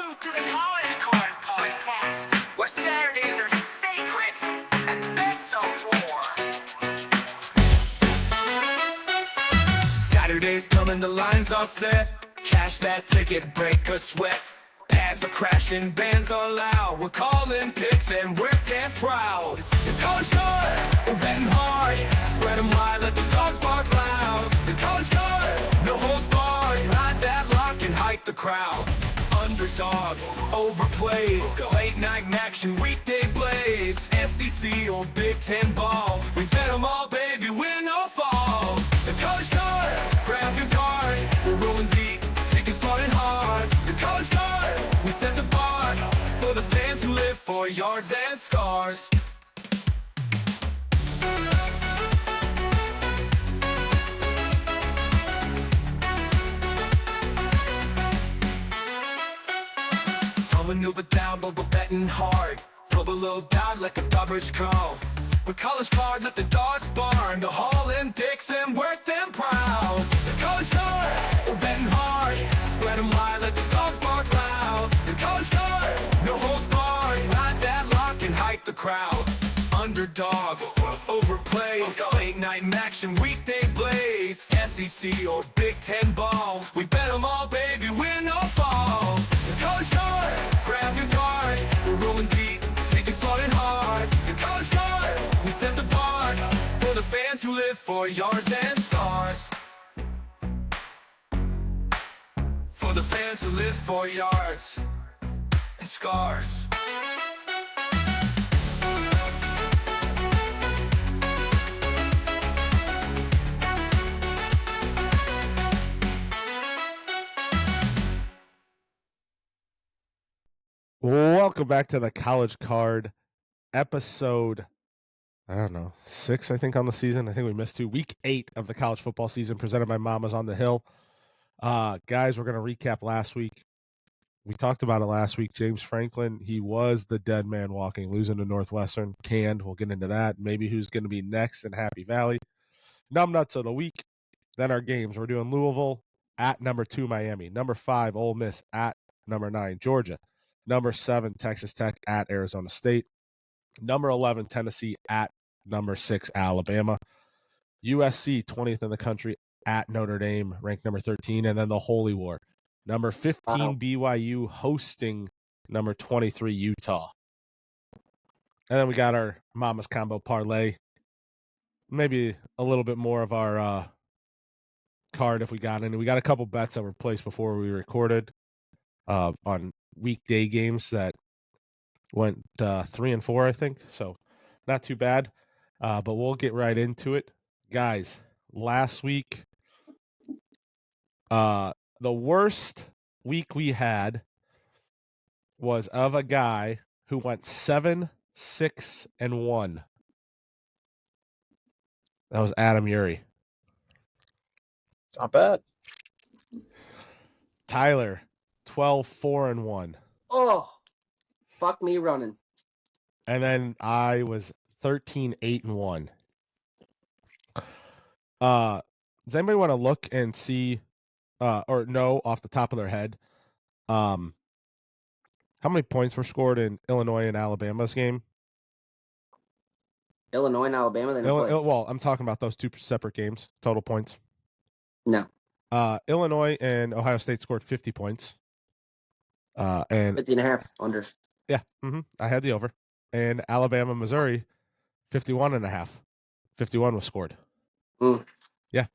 Welcome to the College Card Podcast, where Saturdays are sacred and bets are war. Saturdays coming, the lines are set. Cash that ticket, break a sweat. Ads are crashing, bands are loud. We're calling picks and we're damn proud. The College Card, we're betting hard. Spread 'em wide, let the dogs bark loud. The College Card, no holds barred. Ride that lock and hype the crowd. Underdogs, overplays, late night action, weekday blaze. SEC or Big Ten ball, we bet 'em all, baby, win or fall. The College Card, grab your card. We're rolling deep, taking starting hard. The College Card, we set the bar for the fans who live for yards and scars. Maneuver down, but we're betting hard. Rub a little down like a garbage call. With College Card, let the dogs barn. The Hall and picks and work them proud. The College Card, we're betting hard. Spread 'em wide, let the dogs bark loud. The College Card, no holds barred. Ride that lock and hype the crowd. Underdogs, overplays, late night action, weekday blaze. SEC or Big Ten ball, we bet 'em all, baby, win or fall. The College Card, grab your card. We're rolling deep, taking starting hard. The College Card, we set the bar for the fans who live for yards and scars. For the fans who live for yards and scars. Welcome back to the College Card episode, 6, I think, on the season. I think we missed 2. Week 8 of the college football season, presented by Mama's on the Hill. Guys, we're going to recap last week. We talked about it last week. James Franklin, he was the dead man walking, losing to Northwestern. Canned, we'll get into that. Maybe who's going to be next in Happy Valley. Numbnuts of the week. Then our games. We're doing Louisville at number 2, Miami. Number 5, Ole Miss at number 9, Georgia. Number 7, Texas Tech at Arizona State. Number 11, Tennessee at number 6, Alabama. USC, 20th in the country, at Notre Dame, ranked number 13. And then the Holy War. Number 15, BYU hosting number 23, Utah. And then we got our Mama's Combo Parlay. Maybe a little bit more of our card if we got any. We got a couple bets that were placed before we recorded on weekday games that went 3 and 4, I think. So not too bad. But we'll get right into it. Guys, last week, the worst week we had was of a guy who went 7, 6, and 1. That was Adam Urey. It's not bad. Tyler, 12, 4, and 1. Oh, fuck me running. And then I was 13, 8, and 1. Does anybody want to look and see or know off the top of their head how many points were scored in Illinois and Alabama's game? Illinois and Alabama, they don't play. Well, I'm talking about those 2 separate games, total points. No. Illinois and Ohio State scored 50 points. And 50.5 under. Yeah, I had the over. And Alabama, Missouri, 51.5. 51 was scored. Yeah.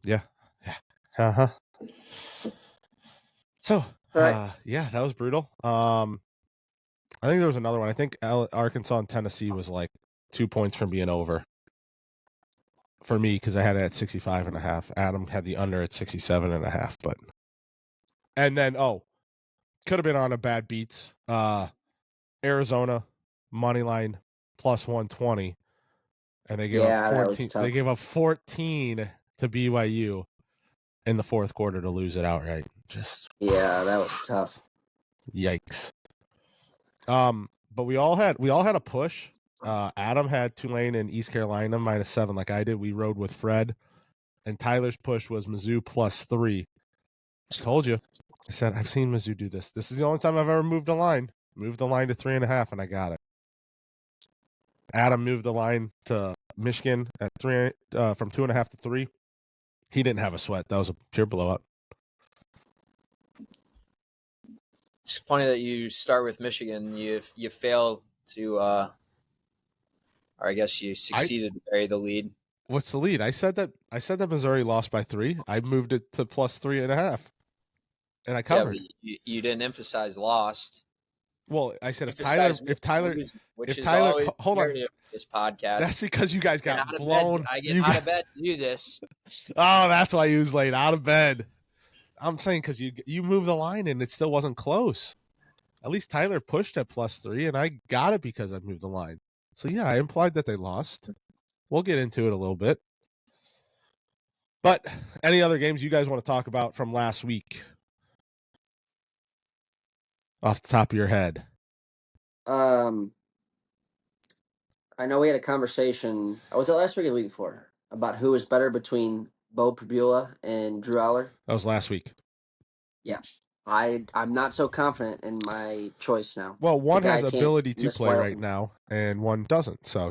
Yeah. Uh-huh. So, right. Yeah, that was brutal. I think there was another one. I think Arkansas and Tennessee was like 2 points from being over for me because I had it at 65.5. Adam had the under at 67.5. But and then could have been on a bad beats. Arizona money line plus 120, and they gave up 14. They gave up 14 to BYU in the fourth quarter to lose it outright. That was tough. Yikes. But we all had a push. Adam had Tulane and East Carolina -7 like I did. We rode with Fred, and Tyler's push was Mizzou +3. I told you. I said, I've seen Mizzou do this. This is the only time I've ever moved a line. Moved the line to 3.5, and I got it. Adam moved the line to Michigan at 3 from 2.5 to 3. He didn't have a sweat. That was a pure blowout. It's funny that you start with Michigan. You fail to, or I guess you succeeded to bury the lead. What's the lead? I said that Missouri lost by 3. I moved it to plus 3.5, and I covered. Yeah, but you didn't emphasize lost. Well, I said if Tyler, hold on, this podcast. That's because you guys got blown. I get out of bed to do this. Oh, that's why you was late out of bed. I'm saying because you moved the line and it still wasn't close. At least Tyler pushed at plus 3, and I got it because I moved the line. So yeah, I implied that they lost. We'll get into it a little bit. But any other games you guys want to talk about from last week? Off the top of your head. I know we had a conversation. Was it last week or the week before about who was better between Bo Pribula and Drew Aller? That was last week. Yeah, I'm not so confident in my choice now. Well, one has ability to play right now, and one doesn't. So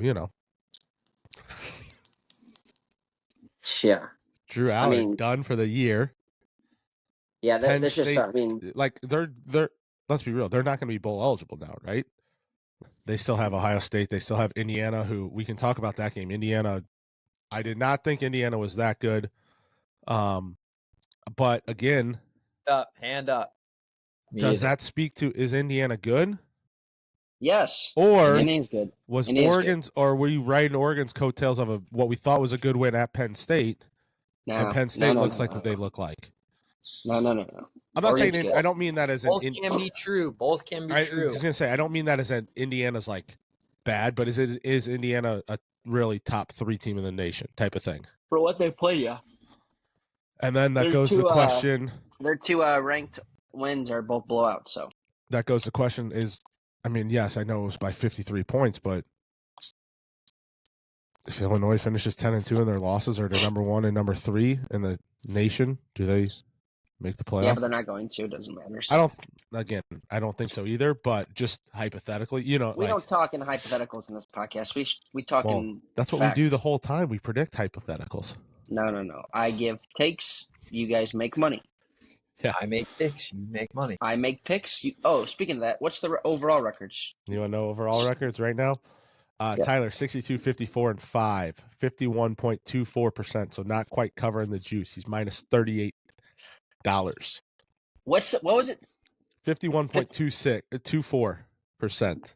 Yeah. Drew Aller done for the year. Yeah, that's just. I mean, like they're. Let's be real. They're not going to be bowl eligible now, right? They still have Ohio State. They still have Indiana, who we can talk about that game. Indiana, I did not think Indiana was that good. But again, hand up. Does that speak to, is Indiana good? Yes. Or Indiana's good. Was Oregon's, or were you riding Oregon's coattails of what we thought was a good win at Penn State? No, and Penn State looks like what they look like. No. I'm not saying. I don't mean that as both can be true. Both can be true. I was gonna say I don't mean that as Indiana's like bad, but is Indiana a really top 3 team in the nation type of thing for what they play? Yeah. And then that goes to the question. Their 2 ranked wins are both blowouts. So that goes to the question is, I mean, yes, I know it was by 53 points, but if Illinois finishes 10-2 and their losses are to number 1 and number 3 in the nation, do they make the playoff? Yeah, but they're not going to. It doesn't matter. So. I don't think so either, but just hypothetically, we don't talk in hypotheticals in this podcast. We talk in that's what facts. We do the whole time. We predict hypotheticals. No. I give takes. You guys make money. Yeah. I make picks. You make money. I make picks. Speaking of that, what's the overall records? You want to know overall records right now? Tyler, 62, 54, and 5, 51.24%. So not quite covering the juice. He's minus $38. What was it? 51.24%.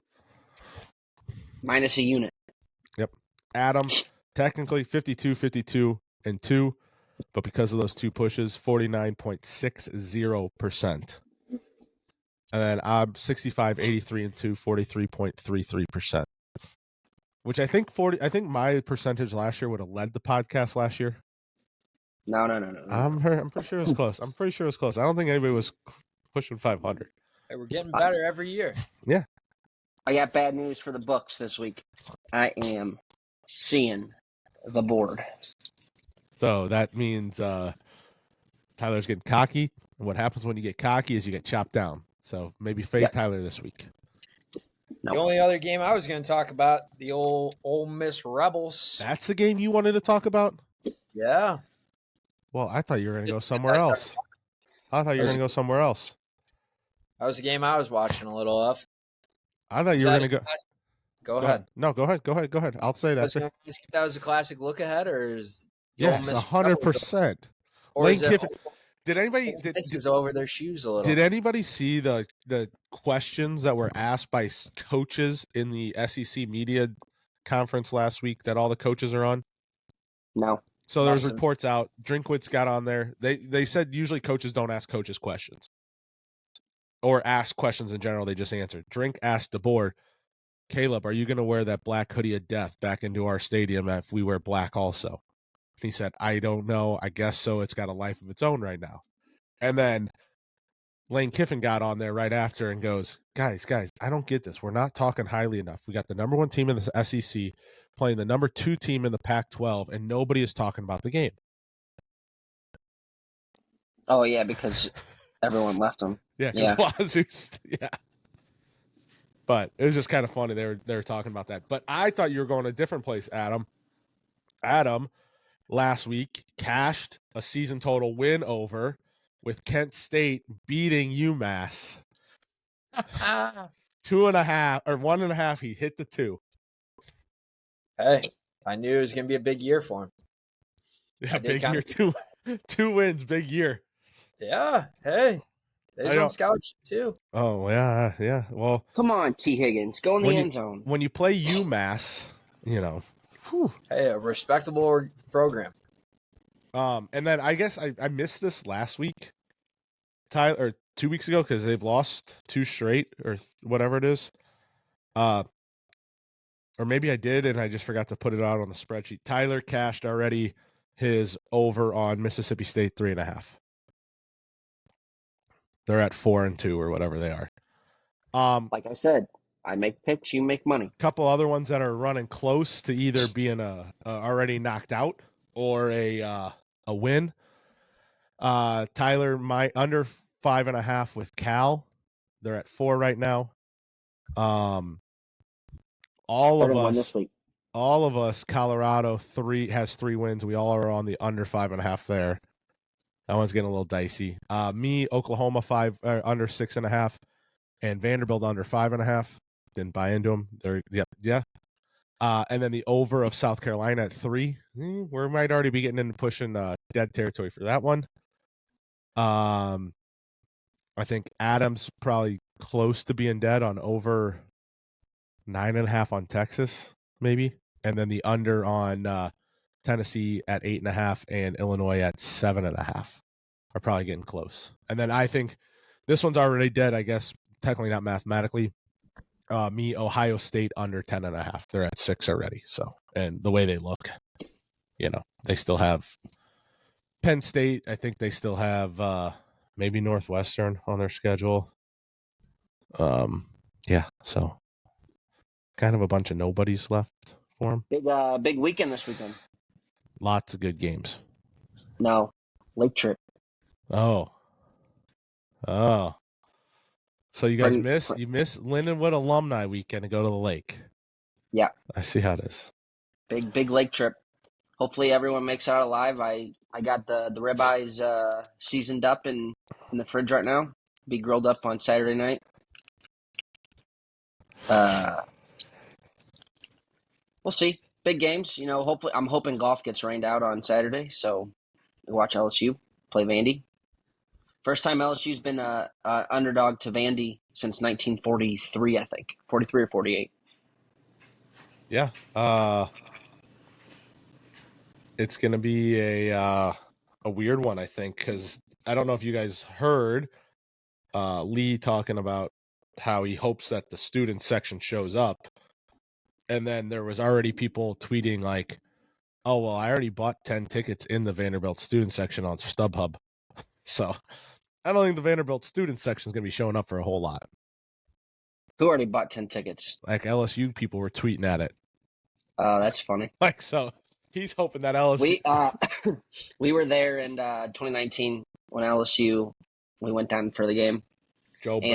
Minus a unit. Yep. Adam, technically 52, 52, and 2, but because of those 2 pushes, 49.60%. And then I'm 65, 83, and 2, 43.33%. Which I think my percentage last year would have led the podcast last year. No. I'm pretty sure it was close. I don't think anybody was pushing 500. Hey, we're getting better every year. Yeah. I got bad news for the books this week. I am seeing the board. So that means Tyler's getting cocky. And what happens when you get cocky is you get chopped down. So maybe fade Tyler this week. No. The only other game I was going to talk about, the old Ole Miss Rebels. That's the game you wanted to talk about? Yeah. Well, I thought you were going to go somewhere else. That was the game I was watching a little of. I thought you were going to go. Go ahead. No, go ahead. I'll say that. If that was a classic look ahead, or is yes, 100%. Or is it? Did anybody? This is over their shoes a little. Did anybody see the questions that were asked by coaches in the SEC media conference last week that all the coaches are on? No. So there's reports out. Drinkwitz got on there. They said usually coaches don't ask coaches questions or ask questions in general. They just answer. Drink asked the board, Caleb, are you going to wear that black hoodie of death back into our stadium if we wear black also? He said, I don't know. I guess so. It's got a life of its own right now. And then Lane Kiffin got on there right after and goes, guys, I don't get this. We're not talking highly enough. We got the number 1 team in the SEC playing the number 2 team in the Pac-12, and nobody is talking about the game. Oh, yeah, because Everyone left them. Yeah, because Wazoo's, yeah. But it was just kind of funny. They were talking about that. But I thought you were going a different place, Adam. Adam, last week, cashed a season total win over with Kent State beating UMass. 2.5 or 1.5. He hit the 2. Hey, I knew it was going to be a big year for him. Yeah, big year. 2 wins, big year. Yeah, hey. He's on scholarship too. Oh, yeah. Well, come on, T. Higgins. Go in the end zone. When you play UMass, whew. Hey, a respectable program. And then I guess I missed this last week, Tyler, or 2 weeks ago, because they've lost 2 straight or whatever it is. Or maybe I did and I just forgot to put it out on the spreadsheet. Tyler cashed already his over on Mississippi State 3.5. They're at 4-2 or whatever they are. Like I said, I make picks, you make money. A couple other ones that are running close to either being already knocked out or a win. Tyler, my under 5.5 with Cal. They're at 4 right now. All of us, Colorado has 3 wins. We all are on the under 5.5 there. That one's getting a little dicey. Me, Oklahoma under 6.5, and Vanderbilt under 5.5. Didn't buy into them. Yeah. And then the over of South Carolina at 3. We might already be getting into pushing dead territory for that one. I think Adam's probably close to being dead on over 9.5 on Texas, maybe, and then the under on Tennessee at 8.5 and Illinois at 7.5 are probably getting close. And then I think this one's already dead. I guess technically not mathematically. Me, Ohio State under 10.5. They're at 6 already. So, and the way they look, they still have Penn State. I think they still have maybe Northwestern on their schedule. Yeah. So, kind of a bunch of nobodies left for them. Big weekend this weekend. Lots of good games. No, lake trip. Oh. So you guys miss Lindenwood alumni weekend to go to the lake. Yeah. I see how it is. Big lake trip. Hopefully everyone makes out alive. I got the ribeyes seasoned up in the fridge right now. Be grilled up on Saturday night. We'll see. Big games. Hopefully I'm hoping golf gets rained out on Saturday, so we watch LSU play Vandy. First time LSU's been a underdog to Vandy since 1943, I think. 43 or 48. Yeah. It's going to be a weird one, I think, because I don't know if you guys heard Lee talking about how he hopes that the student section shows up. And then there was already people tweeting like, oh, well, I already bought 10 tickets in the Vanderbilt student section on StubHub. So I don't think the Vanderbilt student section is going to be showing up for a whole lot. Who already bought 10 tickets? Like LSU people were tweeting at it. That's funny. Like, so he's hoping that LSU. We were there in 2019 when LSU, we went down for the game. Joe Burr.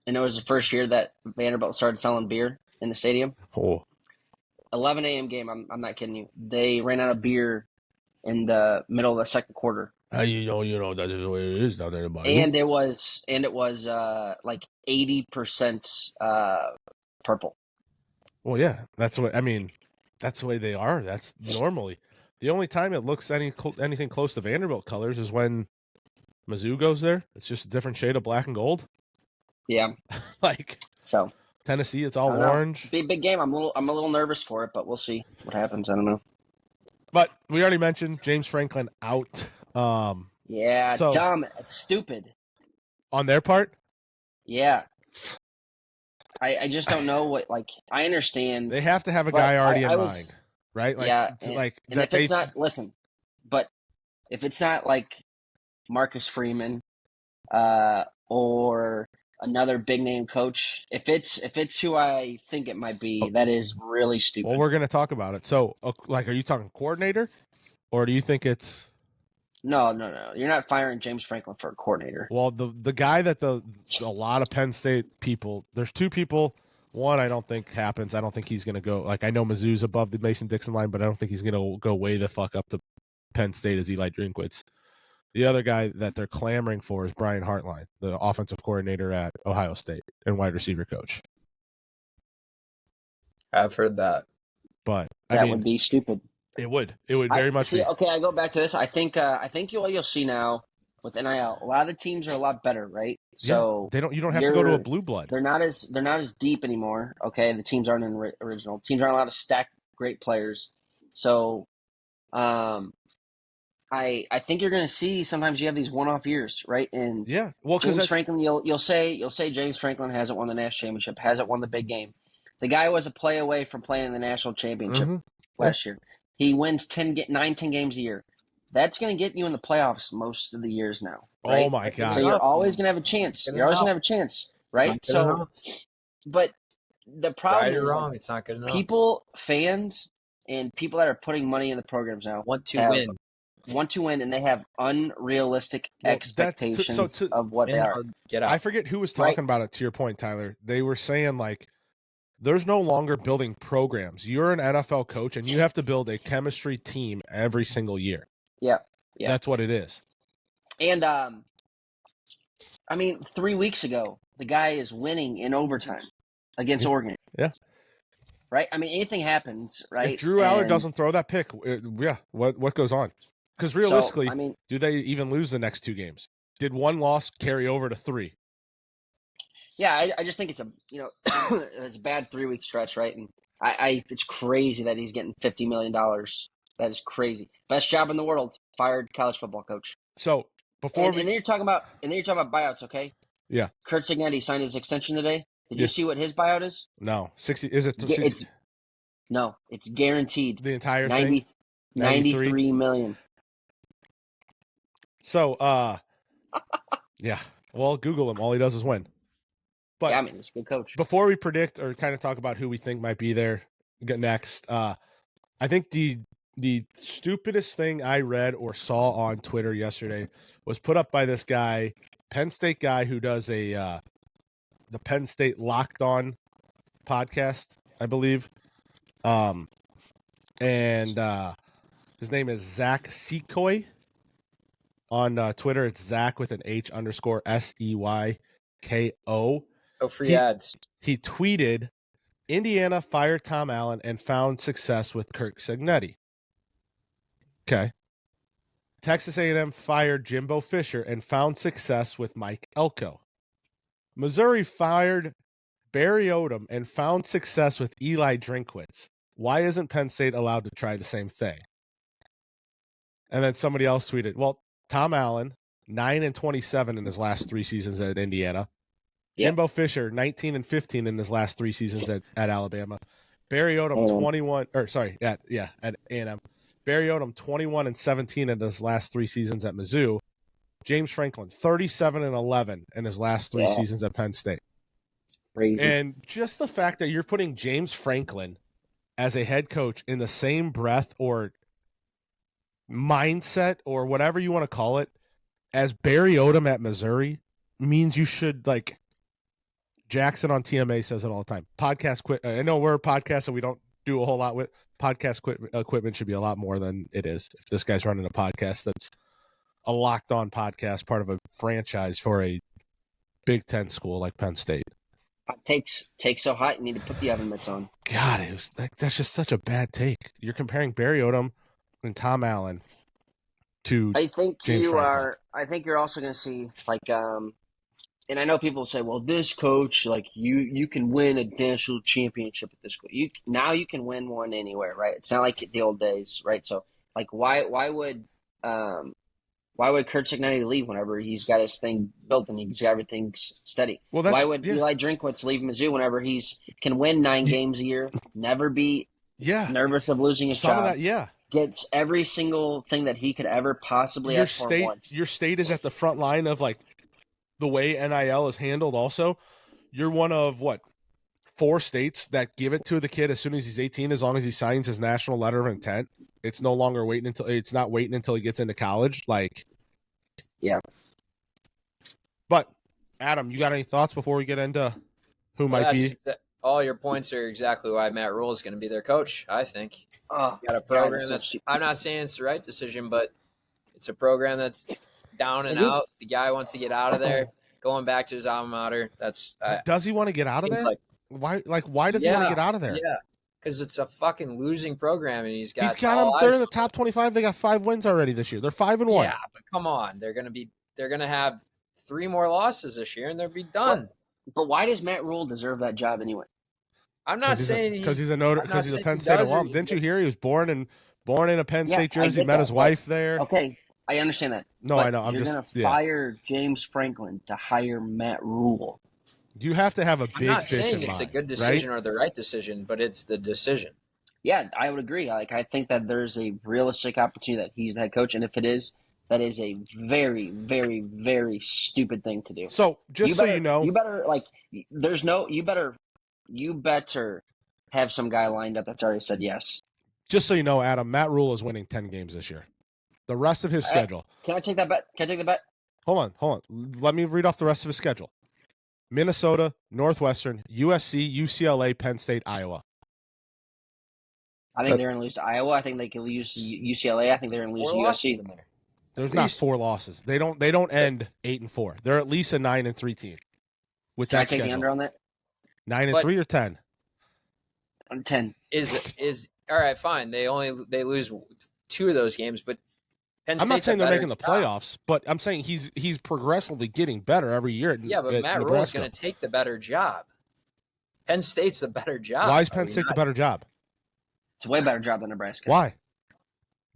And it was the first year that Vanderbilt started selling beer in the stadium. Oh. 11 a.m. game. I'm not kidding you. They ran out of beer in the middle of the second quarter. You know that's just the way it is down there. And it was like 80% purple. Well, yeah, that's what I mean. That's the way they are. That's normally the only time it looks anything close to Vanderbilt colors is when Mizzou goes there. It's just a different shade of black and gold. Yeah. So Tennessee, it's all orange. Big game. I'm a little nervous for it, but we'll see what happens. I don't know. But we already mentioned James Franklin out. Yeah, so, dumb, stupid. On their part? Yeah. I just don't know what, I understand. They have to have a guy already in mind, right? Yeah. And if it's not, listen, but if it's not like Marcus Freeman or another big name coach, if it's who I think it might be, that is really stupid. Well, we're going to talk about it. So, are you talking coordinator or do you think it's... No. You're not firing James Franklin for a coordinator. Well, the guy that a lot of Penn State people, there's two people. One, I don't think happens. I don't think he's going to go. Like, I know Mizzou's above the Mason-Dixon line, but I don't think he's going to go way the fuck up to Penn State as Eli Drinkwitz. The other guy that they're clamoring for is Brian Hartline, the offensive coordinator at Ohio State and wide receiver coach. I've heard that. But That would be stupid. It would very much see. be. Okay, I go back to this. I think you'll see now with NIL, a lot of the teams are a lot better, right? So you don't have to go to a blue blood. They're not as deep anymore. Okay, the teams aren't original. Teams aren't allowed to stack great players. So, I think you're going to see sometimes you have these one-off years, right? And James Franklin, you'll say James Franklin hasn't won the national championship, hasn't won the big game. The guy was a play away from playing in the national championship last year. He wins 10 games a year. That's going to get you in the playoffs most of the years now. Right? Oh my God! So you're always going to have a chance. You're always going to have a chance, right? So, but the problem is, wrong, it's not good enough. People, fans, and people that are putting money in the programs now want to win, and they have unrealistic expectations of what they are. I forget who was talking about it. To your point, Tyler, they were saying like, there's no longer building programs. You're an NFL coach, and you have to build a chemistry team every single year. Yeah. That's what it is. And 3 weeks ago, the guy is winning in overtime against Oregon. Yeah. Right. I mean, anything happens, right? If Drew Allard doesn't throw that pick, what goes on? Because realistically, do they even lose the next two games? Did one loss carry over to three? Yeah, I just think it's it's a bad 3 week stretch, right? And it's crazy that he's getting $50 million. That is crazy. Best job in the world. Fired college football coach. So and then you're talking about buyouts, okay? Yeah. Kurt Signetti signed his extension today. Did you see what his buyout is? No, 60. Is it? 60? It's guaranteed. The entire 93 million. So, yeah. Well, Google him. All he does is win. But yeah, he's a good coach. Before we predict or kind of talk about who we think might be there next, I think the stupidest thing I read or saw on Twitter yesterday was put up by this guy, Penn State guy who does the Penn State Locked On podcast, I believe. And his name is Zach Sekoy. On Twitter, it's Zach with an H _SEYKO. Oh, free ads. He tweeted, Indiana fired Tom Allen and found success with Kirk Signetti. Okay. Texas A&M fired Jimbo Fisher and found success with Mike Elko. Missouri fired Barry Odom and found success with Eli Drinkwitz. Why isn't Penn State allowed to try the same thing? And then somebody else tweeted, well, Tom Allen, 9-27 in his last 3 seasons at Indiana. Yep. Jimbo Fisher, 19-15 in his last 3 seasons at Alabama. Barry Odom, at A&M. Barry Odom, 21-17 in his last 3 seasons at Mizzou. James Franklin, 37-11 in his last 3 seasons at Penn State. It's crazy. And just the fact that you're putting James Franklin as a head coach in the same breath or mindset or whatever you want to call it as Barry Odom at Missouri means you should, like, Jackson on TMA says it all the time. Podcast quit. I know we're a podcast and we don't do a whole lot with podcast equipment should be a lot more than it is. If this guy's running a podcast that's a Locked On podcast, part of a franchise for a Big Ten school like Penn State. Takes so hot, you need to put the oven mitts on. God, that's just such a bad take. You're comparing Barry Odom and Tom Allen to James Franklin. I think you're also going to see, like, and I know people say, well, this coach, like, you can win a national championship at this school. Now you can win one anywhere, right? It's not like the old days, right? So, like, why would Kurt Signetti leave whenever he's got his thing built and he's got everything steady? Well, why would Eli Drinkwitz leave Mizzou whenever he's can win 9 games a year, never be nervous of losing his job? Some of that, gets every single thing that he could ever possibly ask for once. Your state is at the front line of, like, the way NIL is handled. Also, you're one of 4 states that give it to the kid as soon as he's 18, as long as he signs his national letter of intent. It's no longer waiting until he gets into college. Like, Yeah. But Adam, you got any thoughts before we get into who might be? All your points are exactly why Matt Rule is going to be their coach. I think. Oh, Got a program I'm not saying it's the right decision, but it's a program that's down and out. The guy wants to get out of there, going back to his alma mater. That's does he want to get out of there? Why does he want to get out of there? Yeah, because it's a fucking losing program, and he's got them. They're in the top 25. They got 5 wins already this year. They're 5-1. Yeah, but come on, they're gonna have 3 more losses this year, and they'll be done. But why does Matt Rule deserve that job anyway? I'm not saying because he's a Penn State alum. Didn't you hear he was born in a Penn State jersey? Met his wife there. Okay, I understand that. No, I know. You're going to fire James Franklin to hire Matt Rule. You have to have a big. I'm not saying it's a good decision or the right decision, but it's the decision. Yeah, I would agree. I think that there's a realistic opportunity that he's the head coach, and if it is, that is a very, very, very stupid thing to do. So you better have some guy lined up that's already said yes. Just so you know, Adam, Matt Rule is winning 10 games this year. The rest of his schedule. Can I take that bet? Can I take the bet? Hold on. Let me read off the rest of his schedule. Minnesota, Northwestern, USC, UCLA, Penn State, Iowa. I think they're going to lose to Iowa. I think they can lose to UCLA. I think they're going to lose to USC. There's not 4 losses. They don't end 8-4. They're at least a 9-3 team. With that schedule. Can I take the under on that? 9-3 or 10? 10 is all right. Fine. They lose 2 of those games, but Penn I'm not saying they're making the job. playoffs, but I'm saying he's progressively getting better every year. Yeah, but Matt Rule is going to take the better job. Penn State's the better job. Why is Penn State the better job? It's a way better job than Nebraska. Why?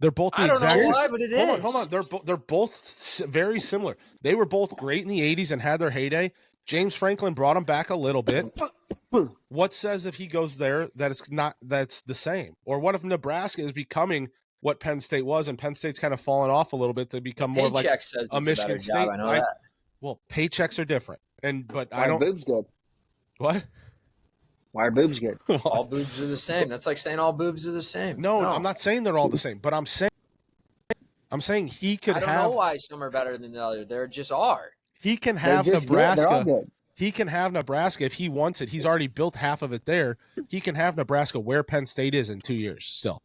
They're both the exact. I don't know why, but it is. Hold on. They're both very similar. They were both great in the 80s and had their heyday. James Franklin brought them back a little bit. What says if he goes there that's the same? Or what if Nebraska is becoming what Penn State was, and Penn State's kind of fallen off a little bit to become more like a Michigan State? I know that. Well, paychecks are different, Why are boobs good? What? Why are boobs good? All boobs are the same. That's like saying all boobs are the same. No, I'm not saying they're all the same, but I'm saying he could have. I don't know why some are better than the other. There just are. He can have Nebraska. Good. He can have Nebraska if he wants it. He's already built half of it there. He can have Nebraska where Penn State is in 2 years still.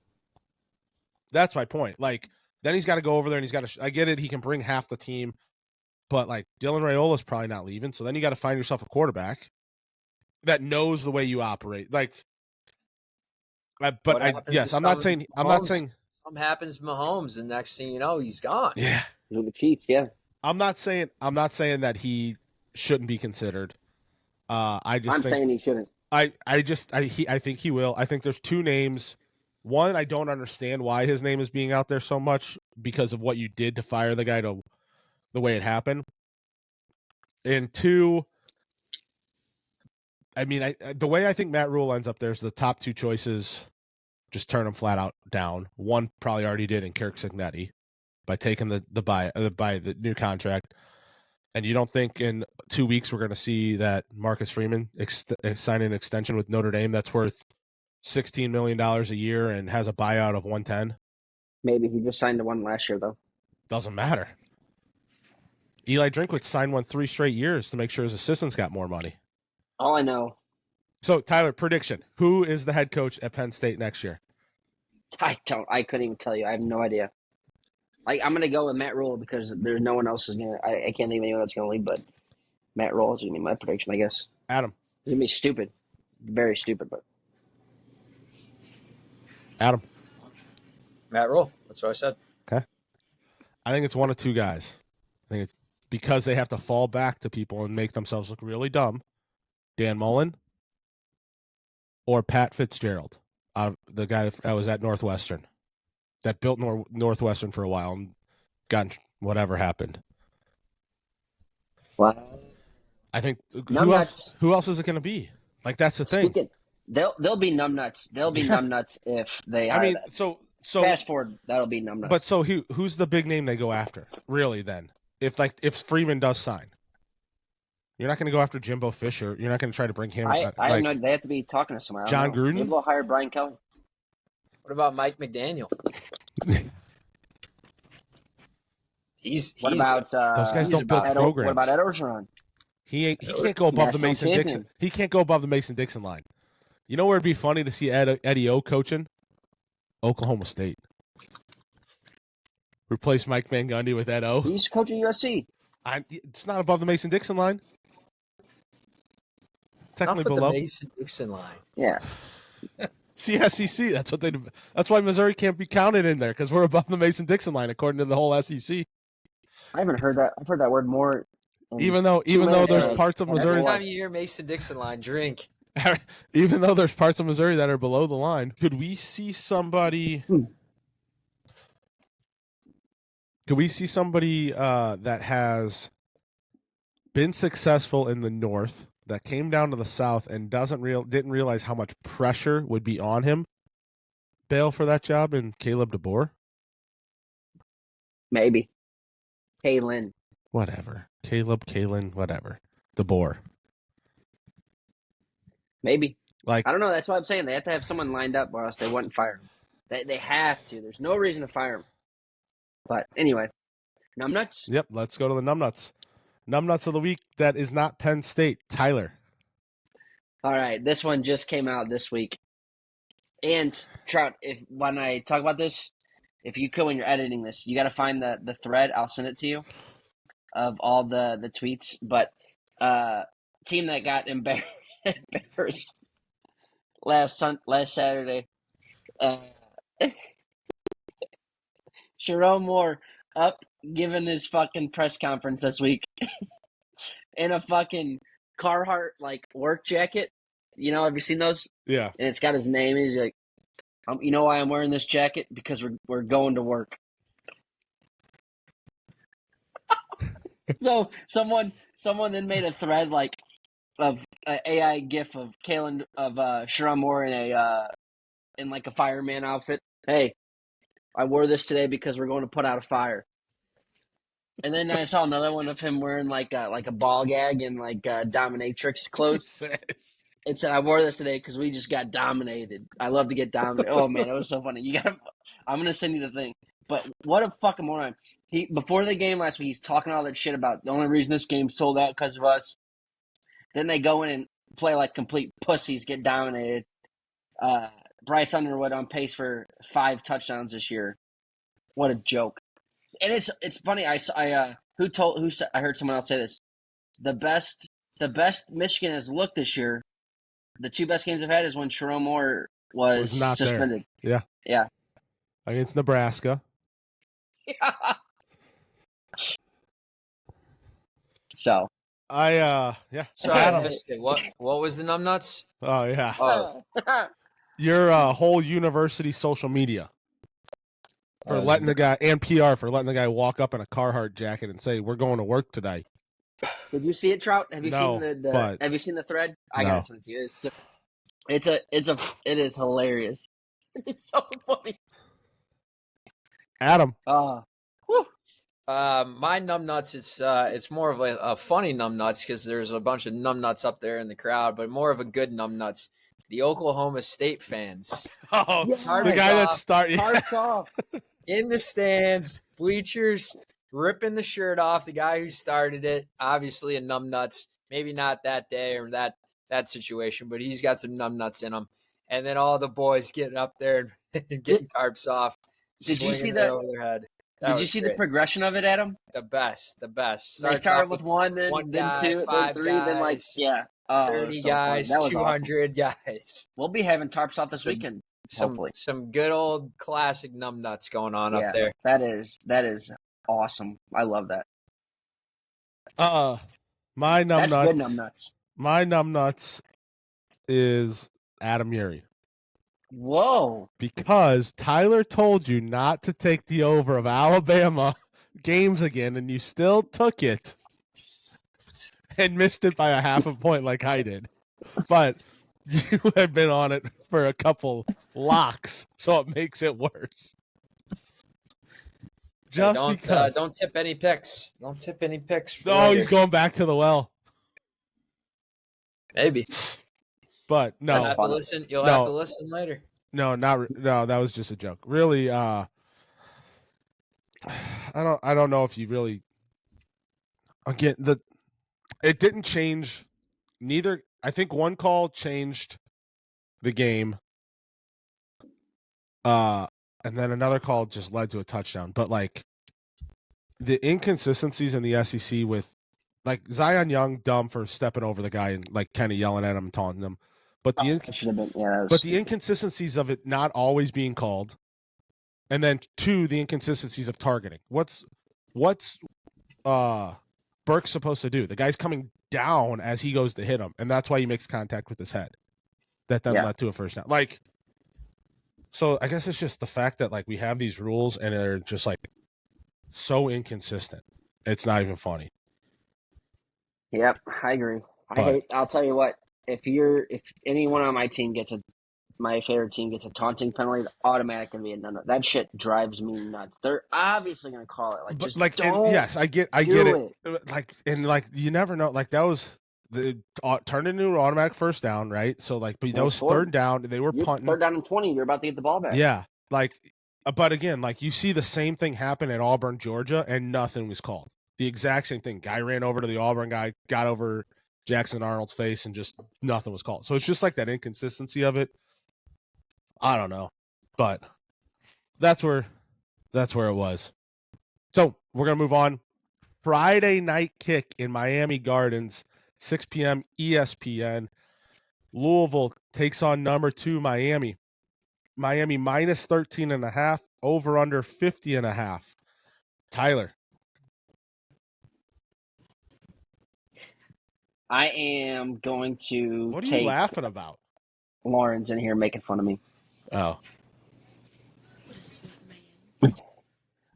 That's my point. Like, then he's got to go over there and he's got to – I get it. He can bring half the team. But, like, Dylan Raiola's probably not leaving. So then you got to find yourself a quarterback that knows the way you operate. Like, I'm not saying – Something happens to Mahomes, and next thing you know, he's gone. Yeah. The Chiefs, yeah. I'm not saying that he shouldn't be considered. I'm saying he shouldn't. I think he will. I think there's 2 names. One, I don't understand why his name is being out there so much because of what you did to fire the guy the way it happened. And 2, I mean, the way I think Matt Rule ends up there is the top 2 choices just turn him flat out down. One probably already did in Kirk Cignetti by taking the new contract. And you don't think in 2 weeks we're going to see that Marcus Freeman sign an extension with Notre Dame that's worth $16 million a year and has a buyout of $110? Maybe he just signed the one last year, though. Doesn't matter. Eli Drinkwitz signed one 3 straight years to make sure his assistants got more money. All I know. So, Tyler, prediction. Who is the head coach at Penn State next year? I couldn't even tell you. I have no idea. I'm going to go with Matt Rule because there's no one else is going to – I can't think of anyone that's going to leave, but Matt Rule is going to be my prediction, I guess. Adam. It's going to be stupid. Very stupid, but. Adam. Matt Rule. That's what I said. Okay. I think it's one of 2 guys. I think it's because they have to fall back to people and make themselves look really dumb. Dan Mullen or Pat Fitzgerald, the guy that was at Northwestern, that built Northwestern for a while and got whatever happened. Wow. I think who else is it going to be? Like, that's the thing. They'll be Numbnuts. They'll be Numbnuts if they. I mean, so fast forward, that'll be Numbnuts. But so who's the big name they go after? Really? Then, if Freeman does sign, you're not going to go after Jimbo Fisher. You're not going to try to bring him. I know they have to be talking to someone. John Gruden. Maybe they'll hire Brian Kelly. What about Mike McDaniel? What about those guys don't build Ed programs. What about Ed Orgeron? He can't go above the National Mason-Dixon. champion. He can't go above the Mason-Dixon line. You know where it'd be funny to see Eddie O coaching? Oklahoma State. Replace Mike Van Gundy with Ed O. He used to coach at USC. It's not above the Mason-Dixon line. It's technically Not below. the Mason-Dixon line. Yeah. It's the SEC. That's what they. That's why Missouri can't be counted in there because we're above the Mason-Dixon line according to the whole SEC. I haven't heard that. I've heard that word more. Even though there's parts of Missouri. Every time you hear Mason-Dixon line, drink. Even though there's parts of Missouri that are below the line, could we see somebody? Could we see somebody that has been successful in the North that came down to the South and didn't realize how much pressure would be on him? Bail for that job in Caleb DeBoer? Maybe. Kalen. Whatever. Kalen, whatever. DeBoer. Maybe. Like, I don't know. That's what I'm saying. They have to have someone lined up or else they wouldn't fire him. They have to. There's no reason to fire him. But anyway, Numbnuts? Yep, let's go to the Numbnuts. Numbnuts of the week that is not Penn State. Tyler. All right. This one just came out this week. And, Trout, when I talk about this, if you could, when you're editing this, you got to find the thread. I'll send it to you of all the tweets. But team that got embarrassed last Saturday. Sharon Moore up giving his fucking press conference this week in a fucking Carhartt work jacket. You know, have you seen those? Yeah. And it's got his name. And he's like, you know why I'm wearing this jacket? Because we're going to work. So someone then made a thread of an AI gif of Sharon Moore in a fireman outfit. Hey, I wore this today because we're going to put out a fire. And then I saw another one of him wearing like a ball gag and dominatrix clothes. It said, I wore this today because we just got dominated. I love to get dominated. Oh man, it was so funny. I'm gonna send you the thing. But what a fucking moron. Before the game last week, he's talking all that shit about the only reason this game sold out because of us. Then they go in and play like complete pussies, get dominated. Bryce Underwood on pace for 5 touchdowns this year. What a joke! And it's funny. I heard someone else say this. The best Michigan has looked this year. The 2 best games I've had is when Sharon Moore was not suspended. There. Yeah. Against Nebraska. Yeah. So. Sorry, I missed it. What was the Numbnuts? Oh yeah. Oh. Your whole university social media for letting the guy and PR for letting the guy walk up in a Carhartt jacket and say we're going to work today. Did you see it, Trout? Have you No, seen but have you seen the thread? I no. gotta send it to you. It is hilarious. It's so funny. Adam. My Numbnuts, it's more of a funny Numbnuts because there's a bunch of Numbnuts up there in the crowd, but more of a good Numbnuts. The Oklahoma State fans. Oh, yes. the guy that started. Hearts off. In the stands, bleachers, ripping the shirt off. The guy who started it, obviously a Numbnuts. Maybe not that day or that situation, but he's got some Numbnuts in him. And then all the boys getting up there and getting tarps off. Did you see that that over their head? Did you see the progression of it, Adam? The best. They started with one, then 2, then 3, guys, then 30 so guys, 200 awesome. Guys. We'll be having tarps off this weekend. Hopefully. Some good old classic Numbnuts going on up there. That is awesome. I love that. My Numbnuts. That's good Numbnuts. My Numbnuts is Adam Urey. Whoa. Because Tyler told you not to take the over of Alabama games again, and you still took it and missed it by a half a point like I did. But you have been on it for a couple locks, so it makes it worse. Because. Don't tip any picks. Don't tip any picks. He's going back to the well. Maybe. But no. You'll have to listen later. No, that was just a joke. Really, I don't know if you really. Again, it didn't change. Neither. I think one call changed the game. And then another call just led to a touchdown. But like the inconsistencies in the SEC with like Zion Young dumb for stepping over the guy and like kind of yelling at him and taunting him. But It should have been. Yeah, that was the stupid. inconsistencies of it not always being called, and then two, the inconsistencies of targeting. What's Burke supposed to do? The guy's coming down as he goes to hit him, and that's why he makes contact with his head. That then led to a first down. Like, so I guess it's just the fact that like we have these rules and they're just like so inconsistent. It's not even funny. Yep, I agree. I'll tell you what. If anyone on my team my favorite team gets a taunting penalty, it's automatically be a no. That shit drives me nuts. They're obviously gonna call it. Like, just don't. Yes, I get it. Like, and like you never know. Like that was the turned into an automatic first down, right? So like, but that was third down. They were punting. Third down and 20. You're about to get the ball back. Yeah, like, but again, like you see the same thing happen at Auburn, Georgia, and nothing was called. The exact same thing. Guy ran over to the Auburn guy, got over Jackson Arnold's face, and just nothing was called. So it's just like that inconsistency of it. I don't know, but that's where it was. So we're gonna move on. Friday night kick in Miami Gardens, 6 p.m. ESPN. Louisville takes on number 2 Miami. Miami minus 13.5, over under 50.5. Tyler. I am going to What are you laughing about? Lauren's in here making fun of me. Oh.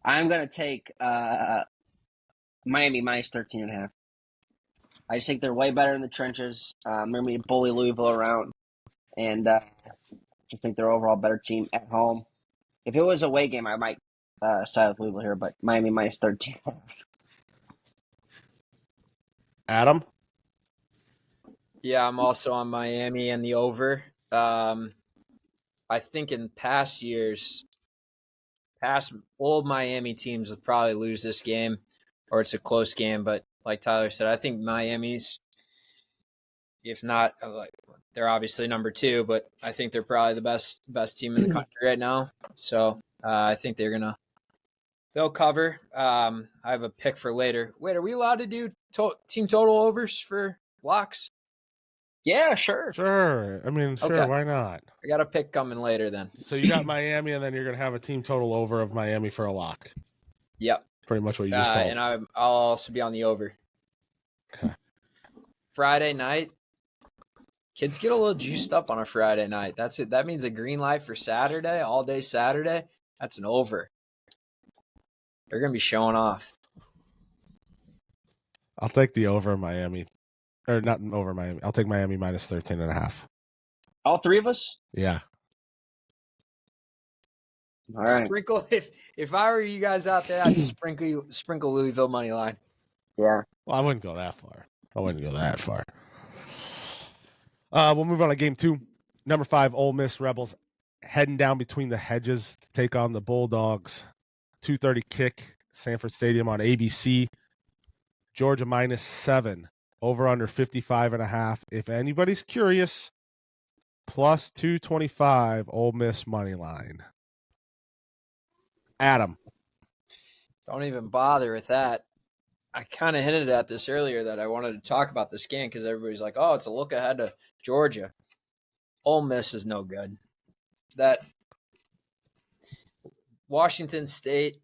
I'm going to take Miami minus 13.5. I just think they're way better in the trenches. They're going to be bully Louisville around. And just think they're overall better team at home. If it was a away game, I might side with Louisville here, but Miami minus 13.5. Adam? Yeah, I'm also on Miami and the over. I think in past years, old Miami teams will probably lose this game, or it's a close game. But like Tyler said, I think Miami's, if not, like they're obviously number 2, but I think they're probably the best team in the country right now. So I think they'll cover. I have a pick for later. Wait, are we allowed to do team total overs for locks? Yeah, sure. Sure. I mean, sure. Okay. Why not? I got a pick coming later then. So you got Miami, and then you're going to have a team total over of Miami for a lock. Yep. Pretty much what you just told. And I'll also be on the over. Okay. Friday night. Kids get a little juiced up on a Friday night. That's it. That means a green light for Saturday, all day Saturday. That's an over. They're going to be showing off. I'll take the over Miami. Or not over Miami. I'll take Miami minus 13.5. All three of us? Yeah. All right. Sprinkle. If I were you guys out there, I'd sprinkle Louisville money line. Yeah. Well, I wouldn't go that far. We'll move on to game 2. Number 5, Ole Miss Rebels heading down between the hedges to take on the Bulldogs. 2:30 kick, Sanford Stadium on ABC. Georgia minus 7. Over under 55.5. If anybody's curious, plus 225 Ole Miss money line. Adam. Don't even bother with that. I kind of hinted at this earlier that I wanted to talk about this game because everybody's like, oh, it's a look ahead to Georgia. Ole Miss is no good. That Washington State,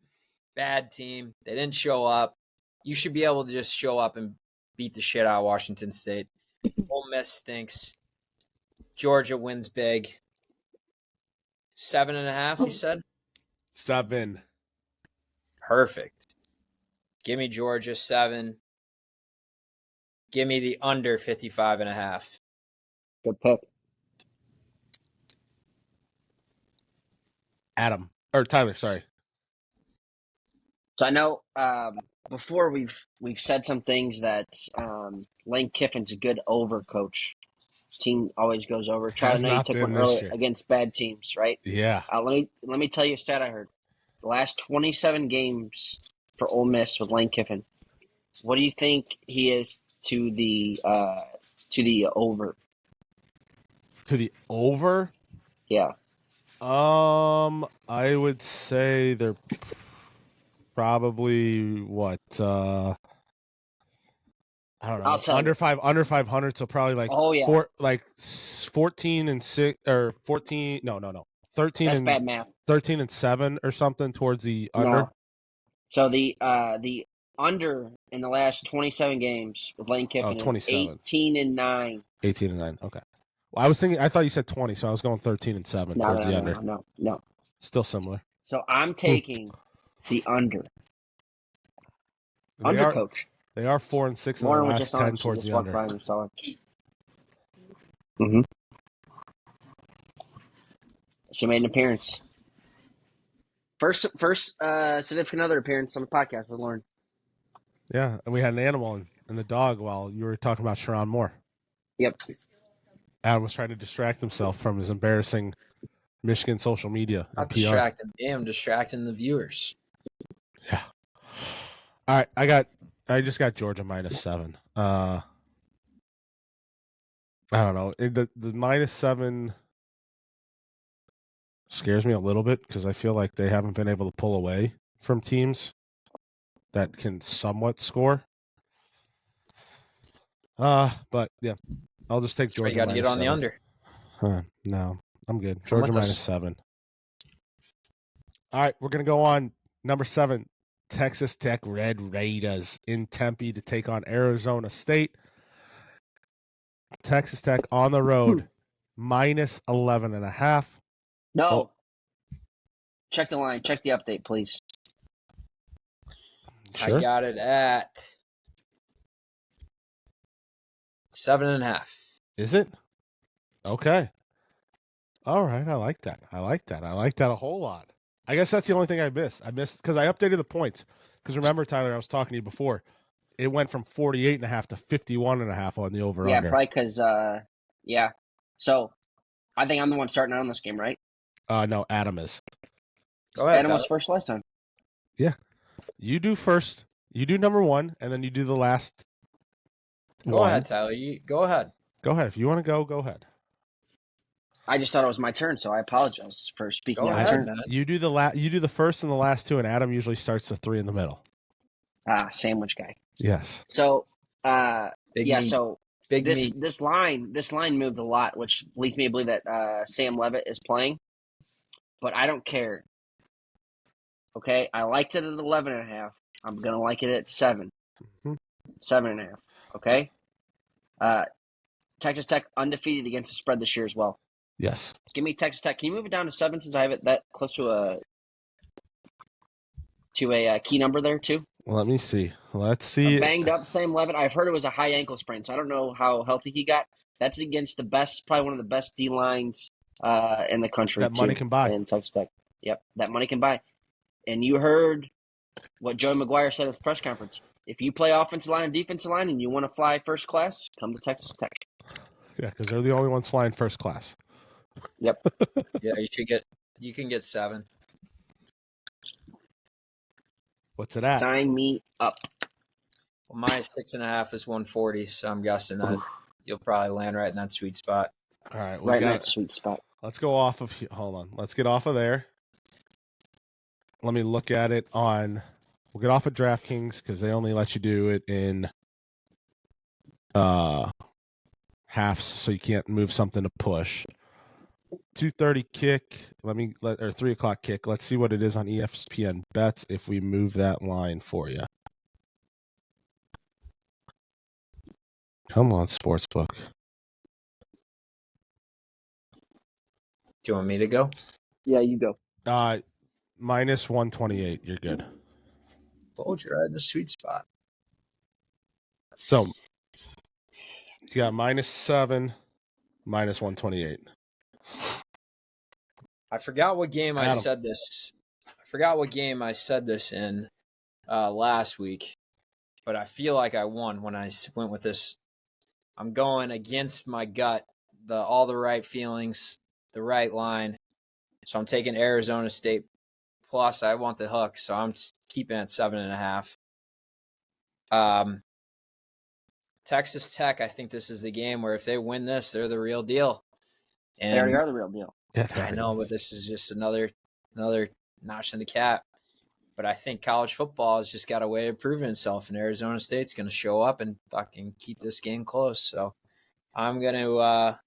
bad team. They didn't show up. You should be able to just show up and beat the shit out of Washington State. Ole Miss stinks. Georgia wins big. 7.5, you said? 7. Perfect. Give me Georgia 7. Give me the under 55.5. Good pick. Adam. Or Tyler, sorry. So I know before we've said some things that Lane Kiffin's a good over coach. Team always goes over. Charlie, I know you took one earlier against bad teams, right? Yeah. Let me tell you a stat I heard. the last 27 games for Ole Miss with Lane Kiffin. What do you think he is to the over? To the over? Yeah. I would say they're probably what I don't know, I'll tell under you. under 500, so probably like Oh, yeah. 14 and 6 or 14 no 13 That's and bad math. 13 and 7 or something towards the under. No. So the under in the last 27 games with Lane Kiffin is 27. 18 and 9. 18 and 9. Okay. Well, I thought you said 20, so I was going 13 and 7 No, towards the under. no. Still similar. So I'm taking the under. Coach. They are 4 and 6 in the Lauren was last just 10 on. towards She the just walked under. by and saw it. Mm-hmm. She made an appearance. First significant other appearance on the podcast with Lauren. Yeah, and we had an animal in the dog while you were talking about Sharon Moore. Yep. Adam was trying to distract himself from his embarrassing Michigan social media and Not PR. distracting me. I'm distracting the viewers. Yeah. All right, I just got Georgia -7. I don't know. The -7 scares me a little bit because I feel like they haven't been able to pull away from teams that can somewhat score. But yeah, I'll just take Georgia. You got to get on the under. No, I'm good. Come Georgia with us. -7. All right, we're gonna go on number 7. Texas Tech Red Raiders in Tempe to take on Arizona State. Texas Tech on the road, -11.5. No. Oh. Check the line. Check the update, please. Sure. I got it at 7.5. Is it? Okay. All right. I like that. I like that a whole lot. I guess that's the only thing I missed. Because I updated the points. Because remember, Tyler, I was talking to you before. It went from 48.5 to 51.5 on the over Yeah, under. probably because yeah. So I think I'm the one starting out on this game, right? No, Adam is. Go ahead. Adam was Tyler. first last time. Yeah. You do first. You do number 1, and then you do the last. Go ahead, Tyler. Go ahead. Go ahead. If you want to go ahead. I just thought it was my turn, so I apologize for speaking Go out of ahead, turn. man. You do the first and the last 2, and Adam usually starts the 3 in the middle. Sandwich guy. Yes. So Big yeah, meat. so Big this meat. this line moved a lot, which leads me to believe that Sam Levitt is playing. But I don't care. Okay, I liked it at 11.5. I'm gonna like it at 7, 7.5. Okay. Texas Tech undefeated against the spread this year as well. Yes. Give me Texas Tech. Can you move it down to 7 since I have it that close to a key number there too? Let me see. Let's see. Banged up Sam Levitt. I've heard it was a high ankle sprain, so I don't know how healthy he got. That's against the best, probably one of the best D lines in the country. That money can buy. In Texas Tech. Yep, that money can buy. And you heard what Joey McGuire said at the press conference. If you play offensive line and defensive line and you want to fly first class, come to Texas Tech. Yeah, because they're the only ones flying first class. Yep. Yeah, you can get 7. What's it at? Sign me up. Well, my 6.5 is 140, so I'm guessing that you'll probably land right in that sweet spot. All right, Right in that sweet spot. Let's go off of. Hold on. Let's get off of there. Let me look at it on. We'll get off of DraftKings because they only let you do it in halves, so you can't move something to push. 2:30 kick. Or 3 o'clock kick. Let's see what it is on ESPN bets if we move that line for you. Come on, Sportsbook. Do you want me to go? Yeah, you go. Minus 128. You're good. Told you, right in the sweet spot. So you got -7, minus 128. I forgot what game I Adam. said this. I forgot what game I said this in last week, but I feel like I won when I went with this. I'm going against my gut, all the right feelings, the right line. So I'm taking Arizona State plus. I want the hook, so I'm keeping it 7.5. Texas Tech, I think this is the game where if they win this, they're the real deal. They already And are the real deal. Yeah, I know, but this is just another notch in the cap. But I think college football has just got a way of proving itself, and Arizona State's going to show up and fucking keep this game close. So I'm gonna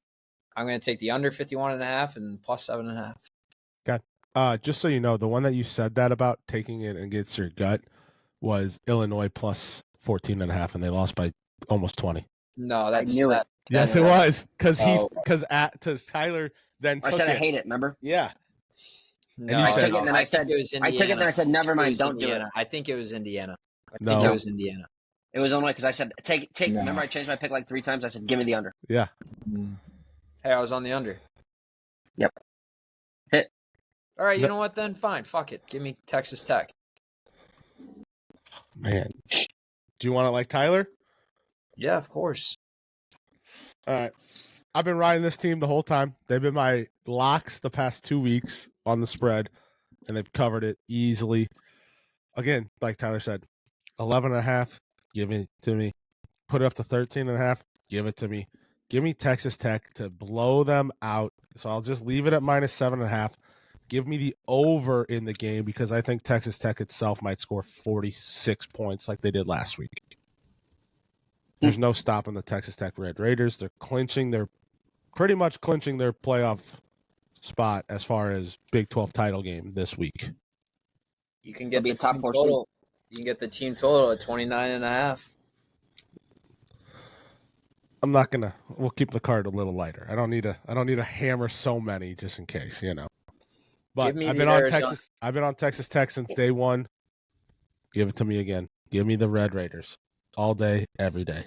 take the under 51.5 and plus 7.5. Just so you know, the one that you said that about taking it against your gut was Illinois plus 14.5, and they lost by almost 20. No, that's knew it. Yes, it was because Tyler then I took said it. I hate it. Remember? Yeah. No, you I said- took it, and then I said it was I Indiana. took it, and I said never mind. Don't do it. Indiana. I think it was Indiana. I No. think it was Indiana. It was only because I said take. No. Remember, I changed my pick like 3 times. I said give me the under. Yeah. Hey, I was on the under. Yep. Hit. All right, you No. know what then? Fine, fuck it. Give me Texas Tech. Man. Do you want it like Tyler? Yeah, of course. All right. I've been riding this team the whole time. They've been my locks the past 2 weeks on the spread, and they've covered it easily. Again, like Tyler said, 11.5, give it to me. Put it up to 13.5, give it to me. Give me Texas Tech to blow them out. So I'll just leave it at minus 7.5. Give me the over in the game because I think Texas Tech itself might score 46 points like they did last week. There's no stopping the Texas Tech Red Raiders. They're pretty much clinching their playoff spot as far as Big 12 title game this week. You can get It'll be the a top team 4 total. You can get the team total at 29.5. I'm not gonna. We'll keep the card a little lighter. I don't need to hammer so many just in case, you know. But Give me I've the been on Arizona- Texas. I've been on Texas Tech since day one. Give it to me again. Give me the Red Raiders all day, every day.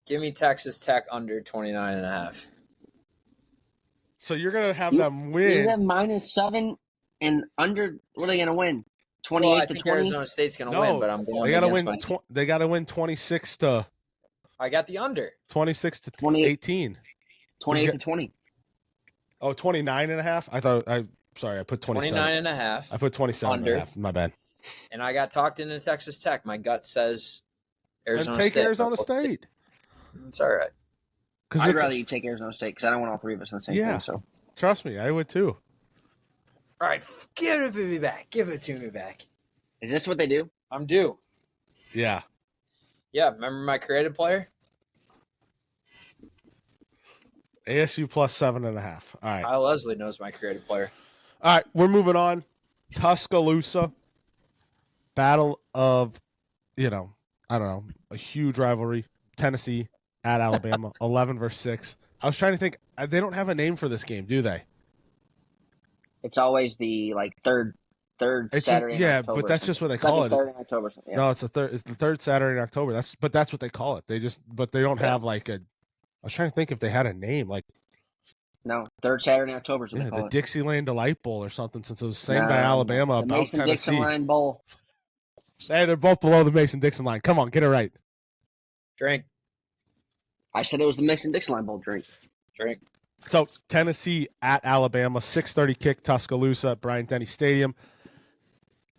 Give me Texas Tech under 29.5. So you're gonna have You- them You win. have -7 and under. What are they going to win? 28 Well, I to think 20. Arizona State's going to No, win, but I'm going They gotta against win. They gotta win 26 to I got the under. 26 to 28. 18. 28 to 20. Oh, 29.5. I put 27. 29.5. I put 27.5. My bad. And I got talked into Texas Tech. My gut says Arizona And take State. Arizona State. It's all right. Because I'd rather you take Arizona State because I don't want all 3 of us in the same Yeah. thing. So Trust me, I would too. All right, give it to me back. Give it to me back. is this what they do? I'm due. Yeah. Yeah, remember my creative player? ASU plus 7.5. All right. Kyle Leslie knows my creative player. All right, we're moving on. Tuscaloosa. Battle of, I don't know, a huge rivalry. Tennessee at Alabama, 11 versus 6. I was trying to think. They don't have a name for this game, do they? It's always the third Saturday. In October but that's just what they Second call it. Saturday in October. Yeah. No, it's the third Saturday in October. That's what they call it. They don't have like a. I was trying to think if they had a name like No, third Saturday in October is what they the call it. Dixieland Delight Bowl or something, since it was sang No, by Alabama the about Mason-Dixon Tennessee. line bowl. Hey, they're both below the Mason-Dixon line. Come on, get it right. Drink. I said it was the Mason-Dixon line bowl drink. Drink. So Tennessee at Alabama, 6:30 kick, Tuscaloosa at Bryant-Denny Stadium.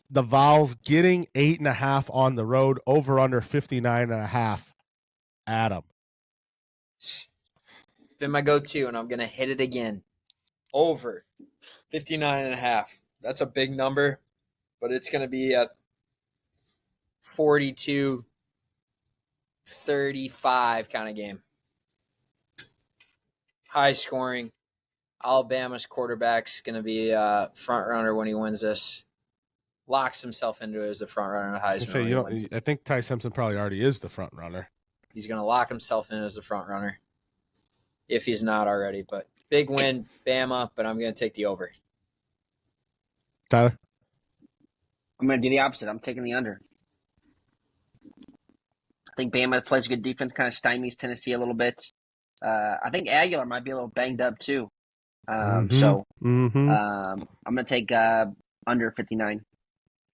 The Vols getting 8.5 on the road, over under 59.5. Adam. It's been my go-to, and I'm going to hit it again. Over 59.5. That's a big number, but it's going to be a 42-35 kind of game. High scoring. Alabama's quarterback's going to be a front runner when he wins this. Locks himself into it as the front runner of the Heisman. I think Ty Simpson probably already is the front runner. He's going to lock himself in as the front runner if he's not already. But big win, Bama, but I'm going to take the over. Tyler? I'm going to do the opposite. I'm taking the under. I think Bama plays good defense, kind of stymies Tennessee a little bit. I think Aguilar might be a little banged up too. So I'm going to take under 59.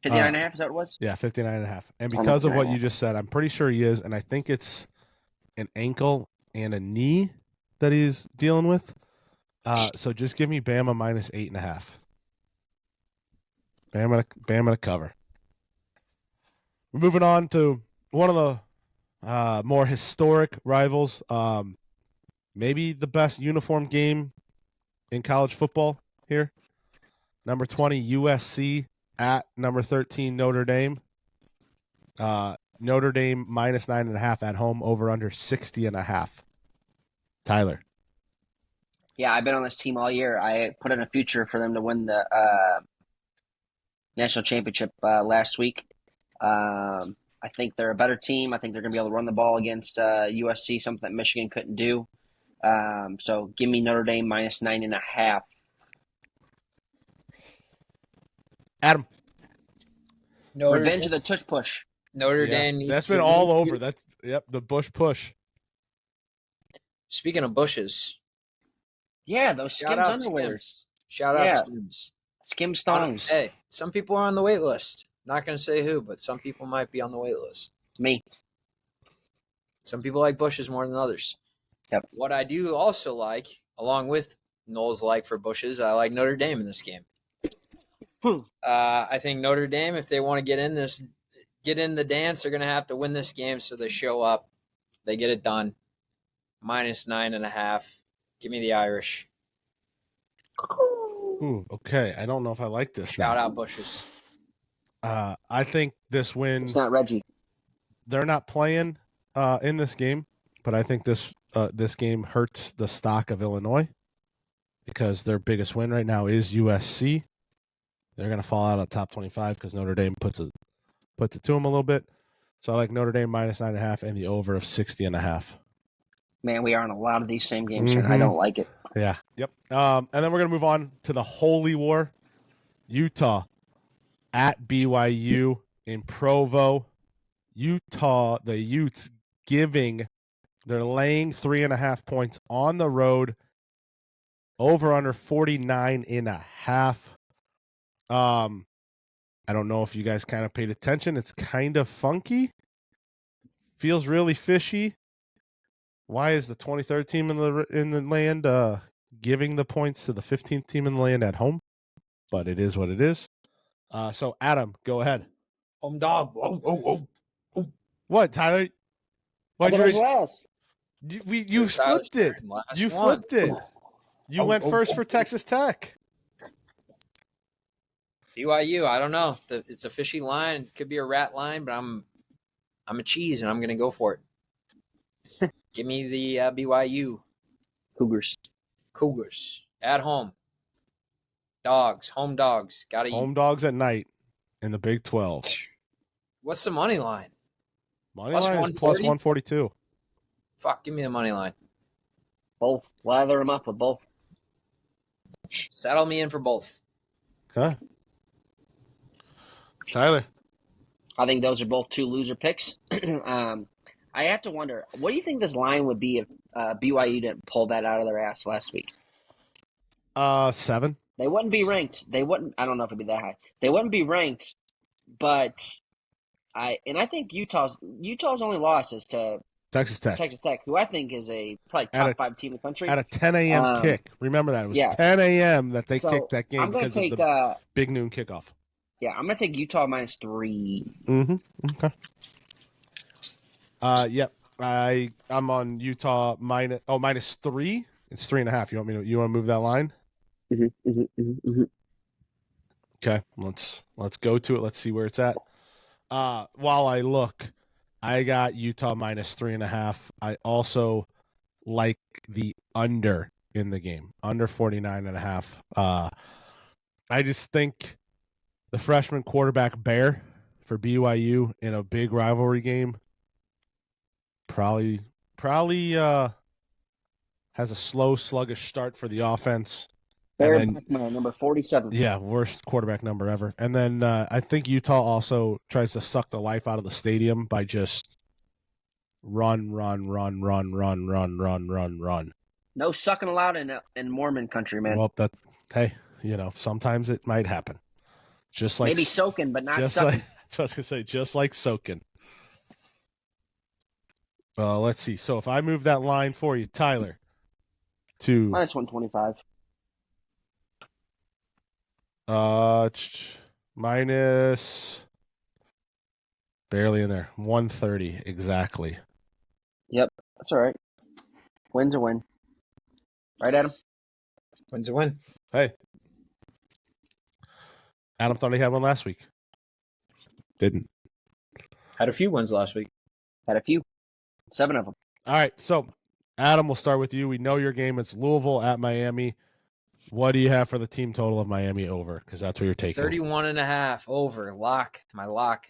59.5, is that what it was? Yeah, 59.5. And because of what you just said, I'm pretty sure he is, and I think it's an ankle and a knee that he's dealing with. So just give me Bama minus 8.5. Bama to cover. We're moving on to one of the more historic rivals. Maybe the best uniform game in college football here. Number 20 USC at number 13 Notre Dame. Notre Dame minus 9.5 at home, over under 60.5. Tyler. Yeah, I've been on this team all year. I put in a future for them to win the national championship last week. I think they're a better team. I think they're going to be able to run the ball against USC, something that Michigan couldn't do. So give me Notre Dame minus 9.5. Adam. Revenge of the tush push. Notre Dame needs that's to been all win. over. That's the Bush push. Speaking of bushes, Yeah, those Skims underwears. Shout out Yeah. Skims. Skim Stongs. Hey, some people are on the wait list. Not going to say who, but some people might be on the wait list. Me. Some people like bushes more than others. Yep. What I do also like, along with Nolls like for bushes, I like Notre Dame in this game. I think Notre Dame, if they want to get in the dance, they're going to have to win this game. So they show up, they get it done. Minus 9.5. Give me the Irish. Ooh, okay. I don't know if I like this. Shout out bushes. I think this win. It's not Reggie. They're not playing in this game, but I think this game hurts the stock of Illinois because their biggest win right now is USC. They're going to fall out of top 25 because Notre Dame puts it to them a little bit. So I like Notre Dame minus 9.5 and the over of 60.5. Man, we are on a lot of these same games here. I don't like it. Yeah. Yep. And then we're going to move on to the Holy War. Utah at BYU in Provo. Utah, the Utes they're laying 3.5 points on the road. Over under 49.5. I don't know if you guys kind of paid attention. It's kind of funky. Feels really fishy. Why is the 23rd team in the land giving the points to the 15th team in the land at home? But it is what it is. So Adam, go ahead. Home dog. What, Tyler? Why'd you raise? You flipped it. You flipped it. You went first for Texas Tech. BYU, I don't know. It's a fishy line. It could be a rat line, but I'm a cheese, and I'm going to go for it. Give me the BYU. Cougars. At home. Dogs. Home dogs. Got to eat. Home dogs at night in the Big 12. What's the money line? Money line is plus 142. Fuck, give me the money line. Both. Lather them up with both. Saddle me in for both. Huh? Tyler. I think those are both two loser picks. I have to wonder, what do you think this line would be if BYU didn't pull that out of their ass last week? 7. They wouldn't be ranked. I don't know if it'd be that high. They wouldn't be ranked, but I think Utah's only loss is to Texas Tech, who I think is probably top 5 team in the country. At a 10 a.m. kick. Remember that. It was 10 a.m. that they kicked that game because of the big noon kickoff. Yeah, I'm going to take Utah minus 3. Mm-hmm. Okay. Yep. I'm on Utah minus 3. It's 3.5. You want to move that line? Mm-hmm. Okay. Let's go to it. Let's see where it's at. While I look, I got Utah minus 3.5. I also like the under in the game, under 49.5. I just think the freshman quarterback Bear for BYU in a big rivalry game probably has a slow, sluggish start for the offense. Bear number 47. Yeah, worst quarterback number ever. And then I think Utah also tries to suck the life out of the stadium by just run. No sucking allowed in Mormon country, man. Well, sometimes it might happen. Just like maybe soaking, but not just sucking. That's what I was gonna say. Just like soaking. Let's see. So if I move that line for you, Tyler, to minus 125. minus barely in there. 130 exactly. Yep, that's all right. Win's a win. Right, Adam? Win's a win. Hey. Adam thought he had one last week. Didn't. Had a few wins last week. Had a few. 7 of them. All right, so Adam, we'll start with you. We know your game. It's Louisville at Miami. What do you have for the team total of Miami over? Because that's what you're taking. 31.5 over. Lock. My lock.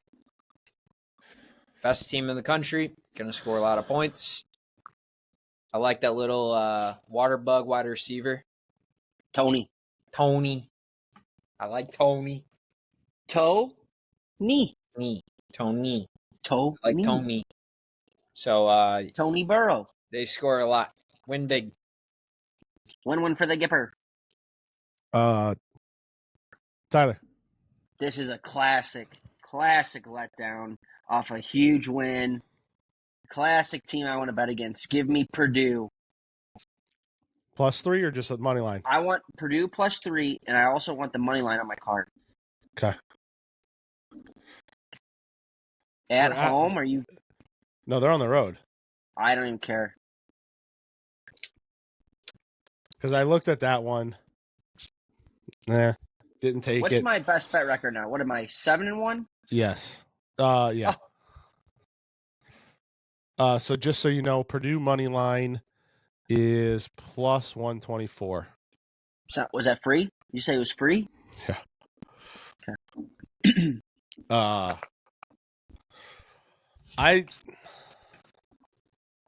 Best team in the country. Going to score a lot of points. I like that little water bug wide receiver. Tony. I like Tony. Tony. Tony. Tony. I like Tony. So Tony Burrow. they score a lot. Win big. 1-1 for the Gipper. Tyler. This is a classic letdown off a huge win. Classic team I want to bet against. Give me Purdue. +3 or just a money line? I want Purdue +3, and I also want the money line on my card. Okay. At home, are you? No, they're on the road. I don't even care. Because I looked at that one. Didn't take What's it. my best bet record now? What am I, 7-1? Yes. Yeah. So just so you know, Purdue money line is +124. So, was that free? You say it was free? Yeah. Okay.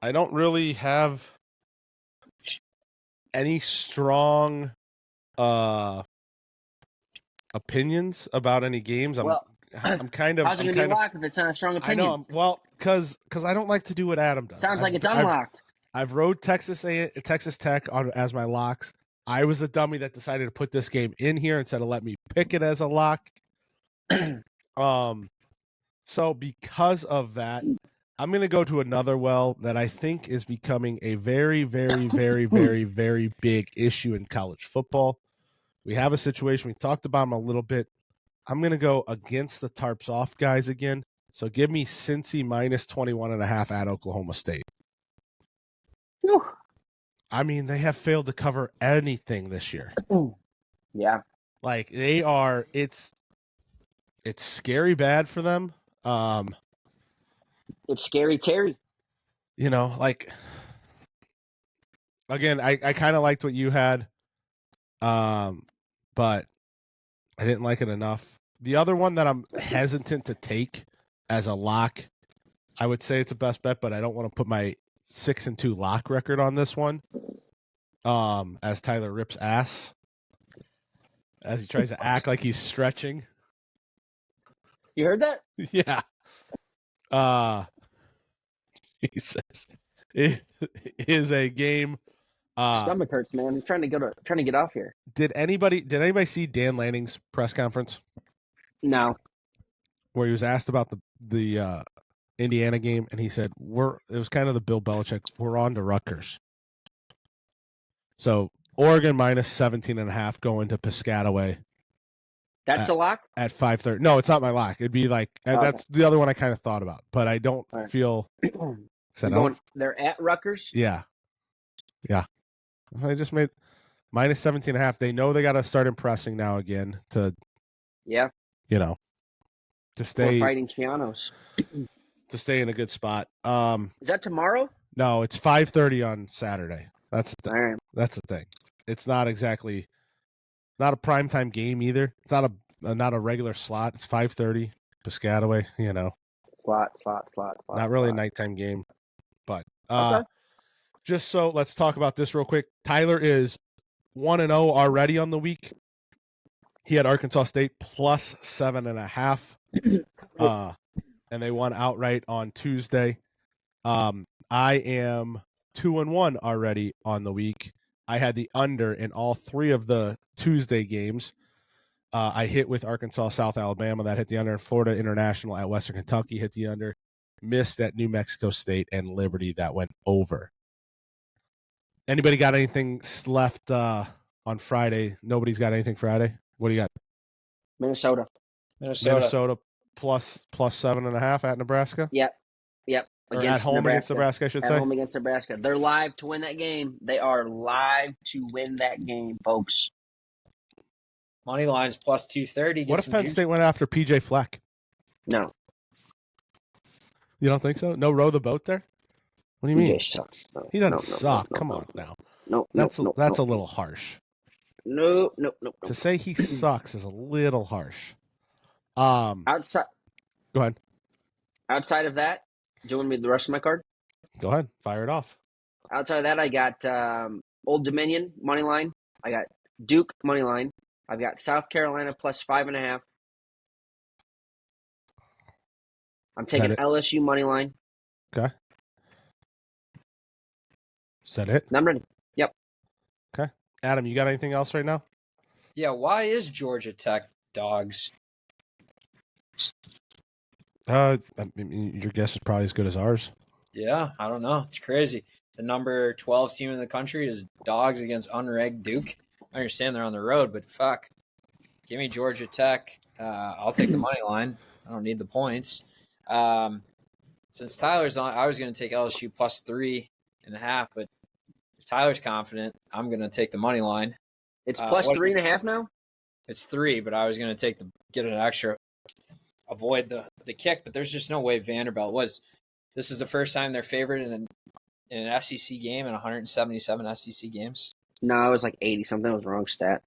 I don't really have any strong opinions about any games. I'm kind of. How's it going to be locked if it's not a strong opinion? I know. Well, because I don't like to do what Adam does. Sounds like it's unlocked. I've rode Texas Tech as my locks. I was the dummy that decided to put this game in here instead of let me pick it as a lock. So because of that, I'm going to go to another well that I think is becoming a very, very, very, very, very big issue in college football. We have a situation. We talked about them a little bit. I'm going to go against the tarps off guys again. So give me Cincy -21.5 at Oklahoma State. Whew. I mean, they have failed to cover anything this year. Yeah. Like they are, it's scary bad for them. It's scary Terry. You know, like again, I kind of liked what you had. But I didn't like it enough. The other one that I'm hesitant to take as a lock, I would say it's a best bet, but I don't want to put my 6-2 lock record on this one. As Tyler rips ass, as he tries to act like he's stretching. You heard that? Yeah. He says is a game. Stomach hurts, man. I'm trying to get off here. Did anybody see Dan Lanning's press conference No. where he was asked about the Indiana game, and he said it was kind of the Bill Belichick, we're on to Rutgers. So Oregon -17.5 going to Piscataway. That's a lock? At 5:30. No, it's not my lock. It'd be like that's the other one I kind of thought about, but I don't feel. They're at Rutgers. Yeah. I just made -17.5. They know they got to start impressing now again to. Yeah. To stay fighting Keanos. To stay in a good spot. Is that tomorrow? No, it's 5:30 on Saturday. That's the thing. All right. That's the thing. It's not exactly not a primetime game either. It's not a regular slot. It's 5:30 Piscataway, Slot. Not really a nighttime game. But okay. Just so let's talk about this real quick. Tyler is 1-0 already on the week. He had Arkansas State +7.5. And they won outright on Tuesday. I am 2-1 already on the week. I had the under in all 3 of the Tuesday games. I hit with Arkansas, South Alabama. That hit the under. Florida International at Western Kentucky hit the under. Missed at New Mexico State and Liberty. That went over. Anybody got anything left on Friday? Nobody's got anything Friday? What do you got? Minnesota. Minnesota plus 7.5 at Nebraska. Yep. Or at home against Nebraska, I should say. At home against Nebraska. They're live to win that game. They are live to win that game, folks. Money line's plus 230. What if Penn State went after PJ Fleck? No. You don't think so? No row the boat there? What do you mean? PJ sucks. No, he doesn't suck. Come on now. No, that's a little harsh. No. To say he sucks is a little harsh. Outside. Go ahead. Outside of that, do you want me the rest of my card? Go ahead. Fire it off. Outside of that, I got Old Dominion money line. I got Duke money line. I've got South Carolina plus 5.5. I'm taking LSU money line. Okay. Is that it? I'm ready. Yep. Okay. Adam, you got anything else right now? Yeah, why is Georgia Tech dogs? I mean, your guess is probably as good as ours. Yeah, I don't know. It's crazy. The number 12 team in the country is dogs against unranked Duke. I understand they're on the road, but fuck. Give me Georgia Tech. I'll take the money line. I don't need the points. Since Tyler's on, I was going to take LSU plus 3.5, but if Tyler's confident, I'm going to take the money line. It's plus 3.5 now? It's 3, but I was going to get an extra, avoid the kick, but there's just no way Vanderbilt was. This is the first time they're favored in an SEC game in 177 SEC games. No, it was like 80 something. It was the wrong stat.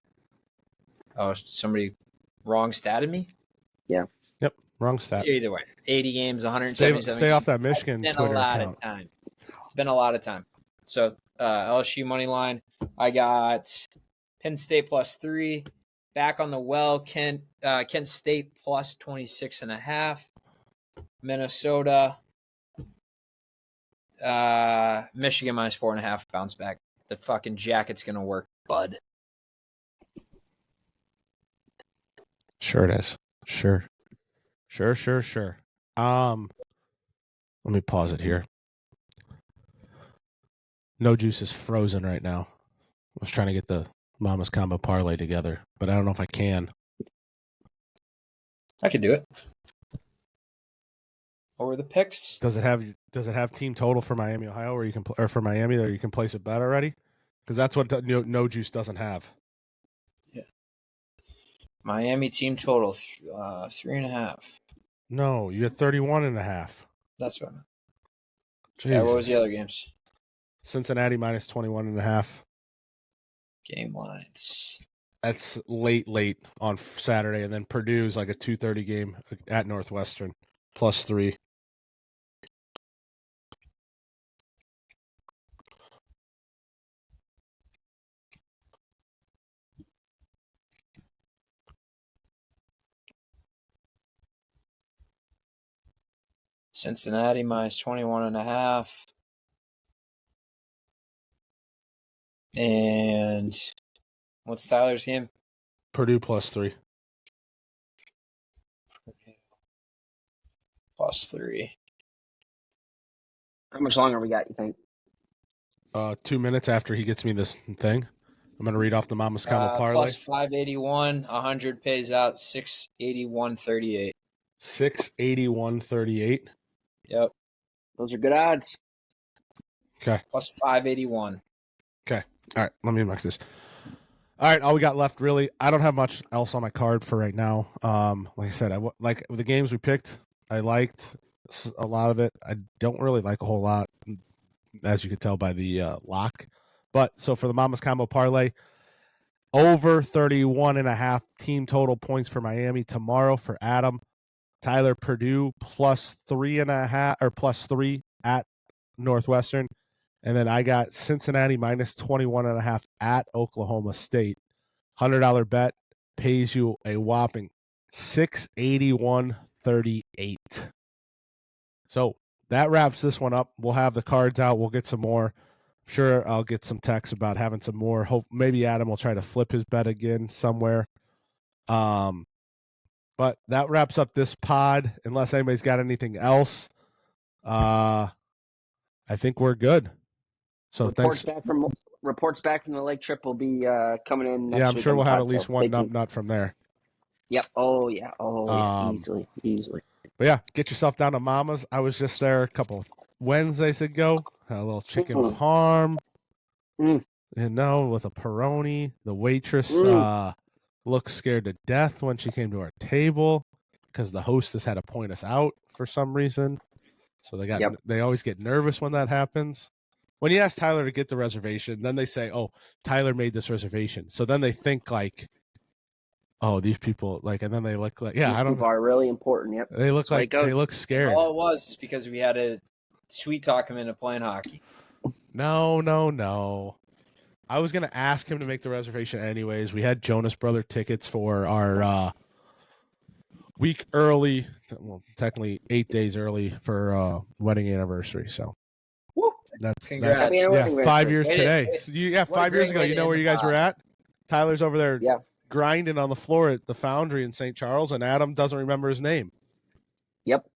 Oh, somebody wrong statted me? Yeah. Yep, wrong stat. Either way, 80 games, 177 Stay off that Michigan Twitter Twitter account. account. Time. It's been a lot of time. So LSU money line. I got Penn State plus 3. Back on the well, Kent State plus 26.5. Minnesota. Michigan minus 4.5. Bounce back. The fucking jacket's gonna work, bud. Sure it is. Sure. Let me pause it here. No Juice is frozen right now. I was trying to get the Mama's Combo Parlay together, but I don't know if I can. I can do it. What were the picks? Does it have team total for Miami, Ohio, where you can or for Miami there you can place a bet already? Because that's what no Juice doesn't have. Yeah. Miami team total 3.5. No, you had 31.5. That's what I meant. Jesus. Yeah, what was the other games? Cincinnati minus 21.5. Game lines. That's late on Saturday, and then Purdue's like a 2:30 game at Northwestern plus 3. Cincinnati minus 21.5. And what's Tyler's game? Purdue plus 3. Plus 3. How much longer we got, you think? 2 minutes after he gets me this thing. I'm going to read off the Mama's Combo Parlay. Plus 581. 100 pays out 681.38. 681.38. Yep. Those are good odds. Okay. Plus 581. Okay. All right. Let me mark this. All right. All we got left, really, I don't have much else on my card for right now. Like I said, like the games we picked, I liked a lot of it. I don't really like a whole lot, as you could tell by the lock. But so for the Mama's Combo Parlay, over 31.5 team total points for Miami tomorrow for Adam. Tyler, Purdue plus 3.5 or plus 3 at Northwestern. And then I got Cincinnati minus 21.5 at Oklahoma State. $100 bet pays you a whopping $681.38. So that wraps this one up. We'll have the cards out. We'll get some more. I'm sure I'll get some texts about having some more. Hope maybe Adam will try to flip his bet again somewhere. But that wraps up this pod. Unless anybody's got anything else, I think we're good. So reports thanks. Back from the lake trip will be coming in next week. Yeah, I'm sure we'll have at least one nut from there. Yep. Oh yeah. Um, Easily. But yeah, get yourself down to Mama's. I was just there a couple Wednesdays ago. Had a little chicken Mm. parm, Mm. with a Peroni. The waitress Mm. looked scared to death when she came to our table because the hostess had to point us out for some reason. So Yep. they always get nervous when that happens. When you ask Tyler to get the reservation, then they say, "Oh, Tyler made this reservation." So then they think like, "Oh, these people like," and then they look like, "Yeah, These I don't." people are really important. Yep. They look That's the way like it goes. they look scared. All it was is because we had to sweet talk him into playing hockey. No. I was gonna ask him to make the reservation anyways. We had Jonas Brother tickets for our week early, well, technically 8 days early for wedding anniversary. So Woo. Congrats. Happy yeah, anniversary. 5 years Wait, today. wait. So yeah, What a 5 years great ago. way You to know where end you the guys were pod. at? Tyler's over there Yeah. grinding on the floor at the Foundry in St. Charles, and Adam doesn't remember his name. Yep.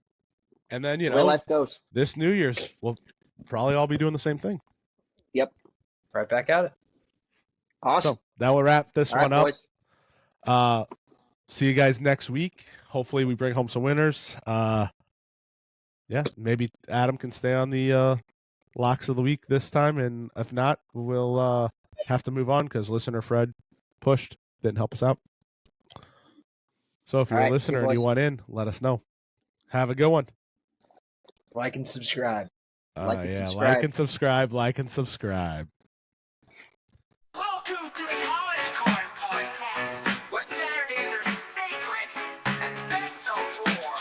And then The way life goes. this New Year's we'll probably all be doing the same thing. Yep. Right back at it. Awesome. So that will wrap this All right, one up. boys. See you guys next week. Hopefully we bring home some winners. Yeah, maybe Adam can stay on the locks of the week this time, and if not, we'll have to move on because listener Fred pushed, didn't help us out. So if you're All a right, see you, listener and you boys. want in, let us know. Have a good one. Like and subscribe. Like and Yeah, subscribe. like and subscribe. Welcome to the College Card Podcast, where Saturdays are sacred and bets are war.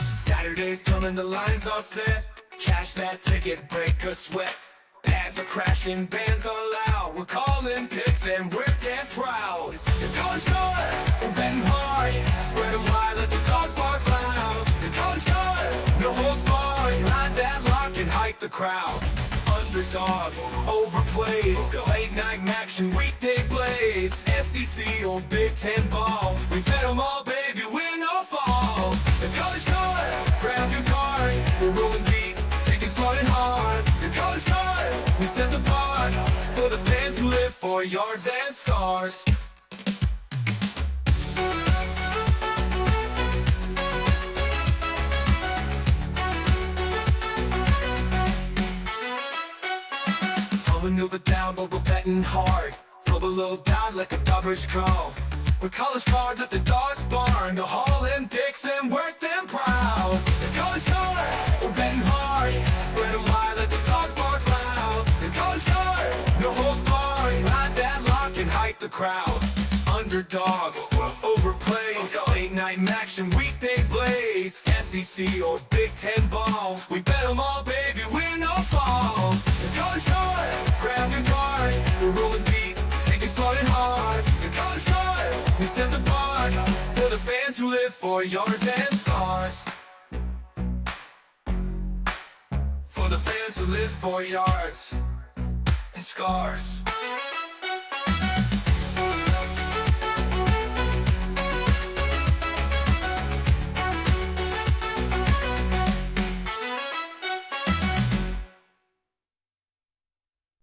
Saturdays coming, the lines are set. Cash that ticket, break a sweat. Pads are crashing, bands are loud. We're calling picks and we're damn proud. The College Card, we're betting hard. Spread 'em wide, let the dogs bark loud. The College Card, no holds barred. Ride that lock and hype the crowd. Underdogs, overplays, late night action, weekday blaze. SEC or Big Ten ball, we bet 'em all, baby, win or fall. The College Card, grab your card. We're rolling deep, picking smart and hard. The College Card, we set the bar for the fans who live for yards and scars. Maneuver down, but we're betting hard. Rub a little down like a garbage call. We're College Card, let the dogs barn. The Hall and Dixon, work them proud. The College Card, we're betting hard. Spread 'em wide, let the dogs bark loud. The College Card, no holds barred. Ride that lock and hype the crowd. Underdogs, overplays, late night action, weekday blaze. SEC or Big Ten ball, we bet 'em all, baby, win or fall. The College Card, grab your card. We're rolling deep, thinking smart and hard. The College Card, we set the bar for the fans who live for yards and scars. For the fans who live for yards and scars.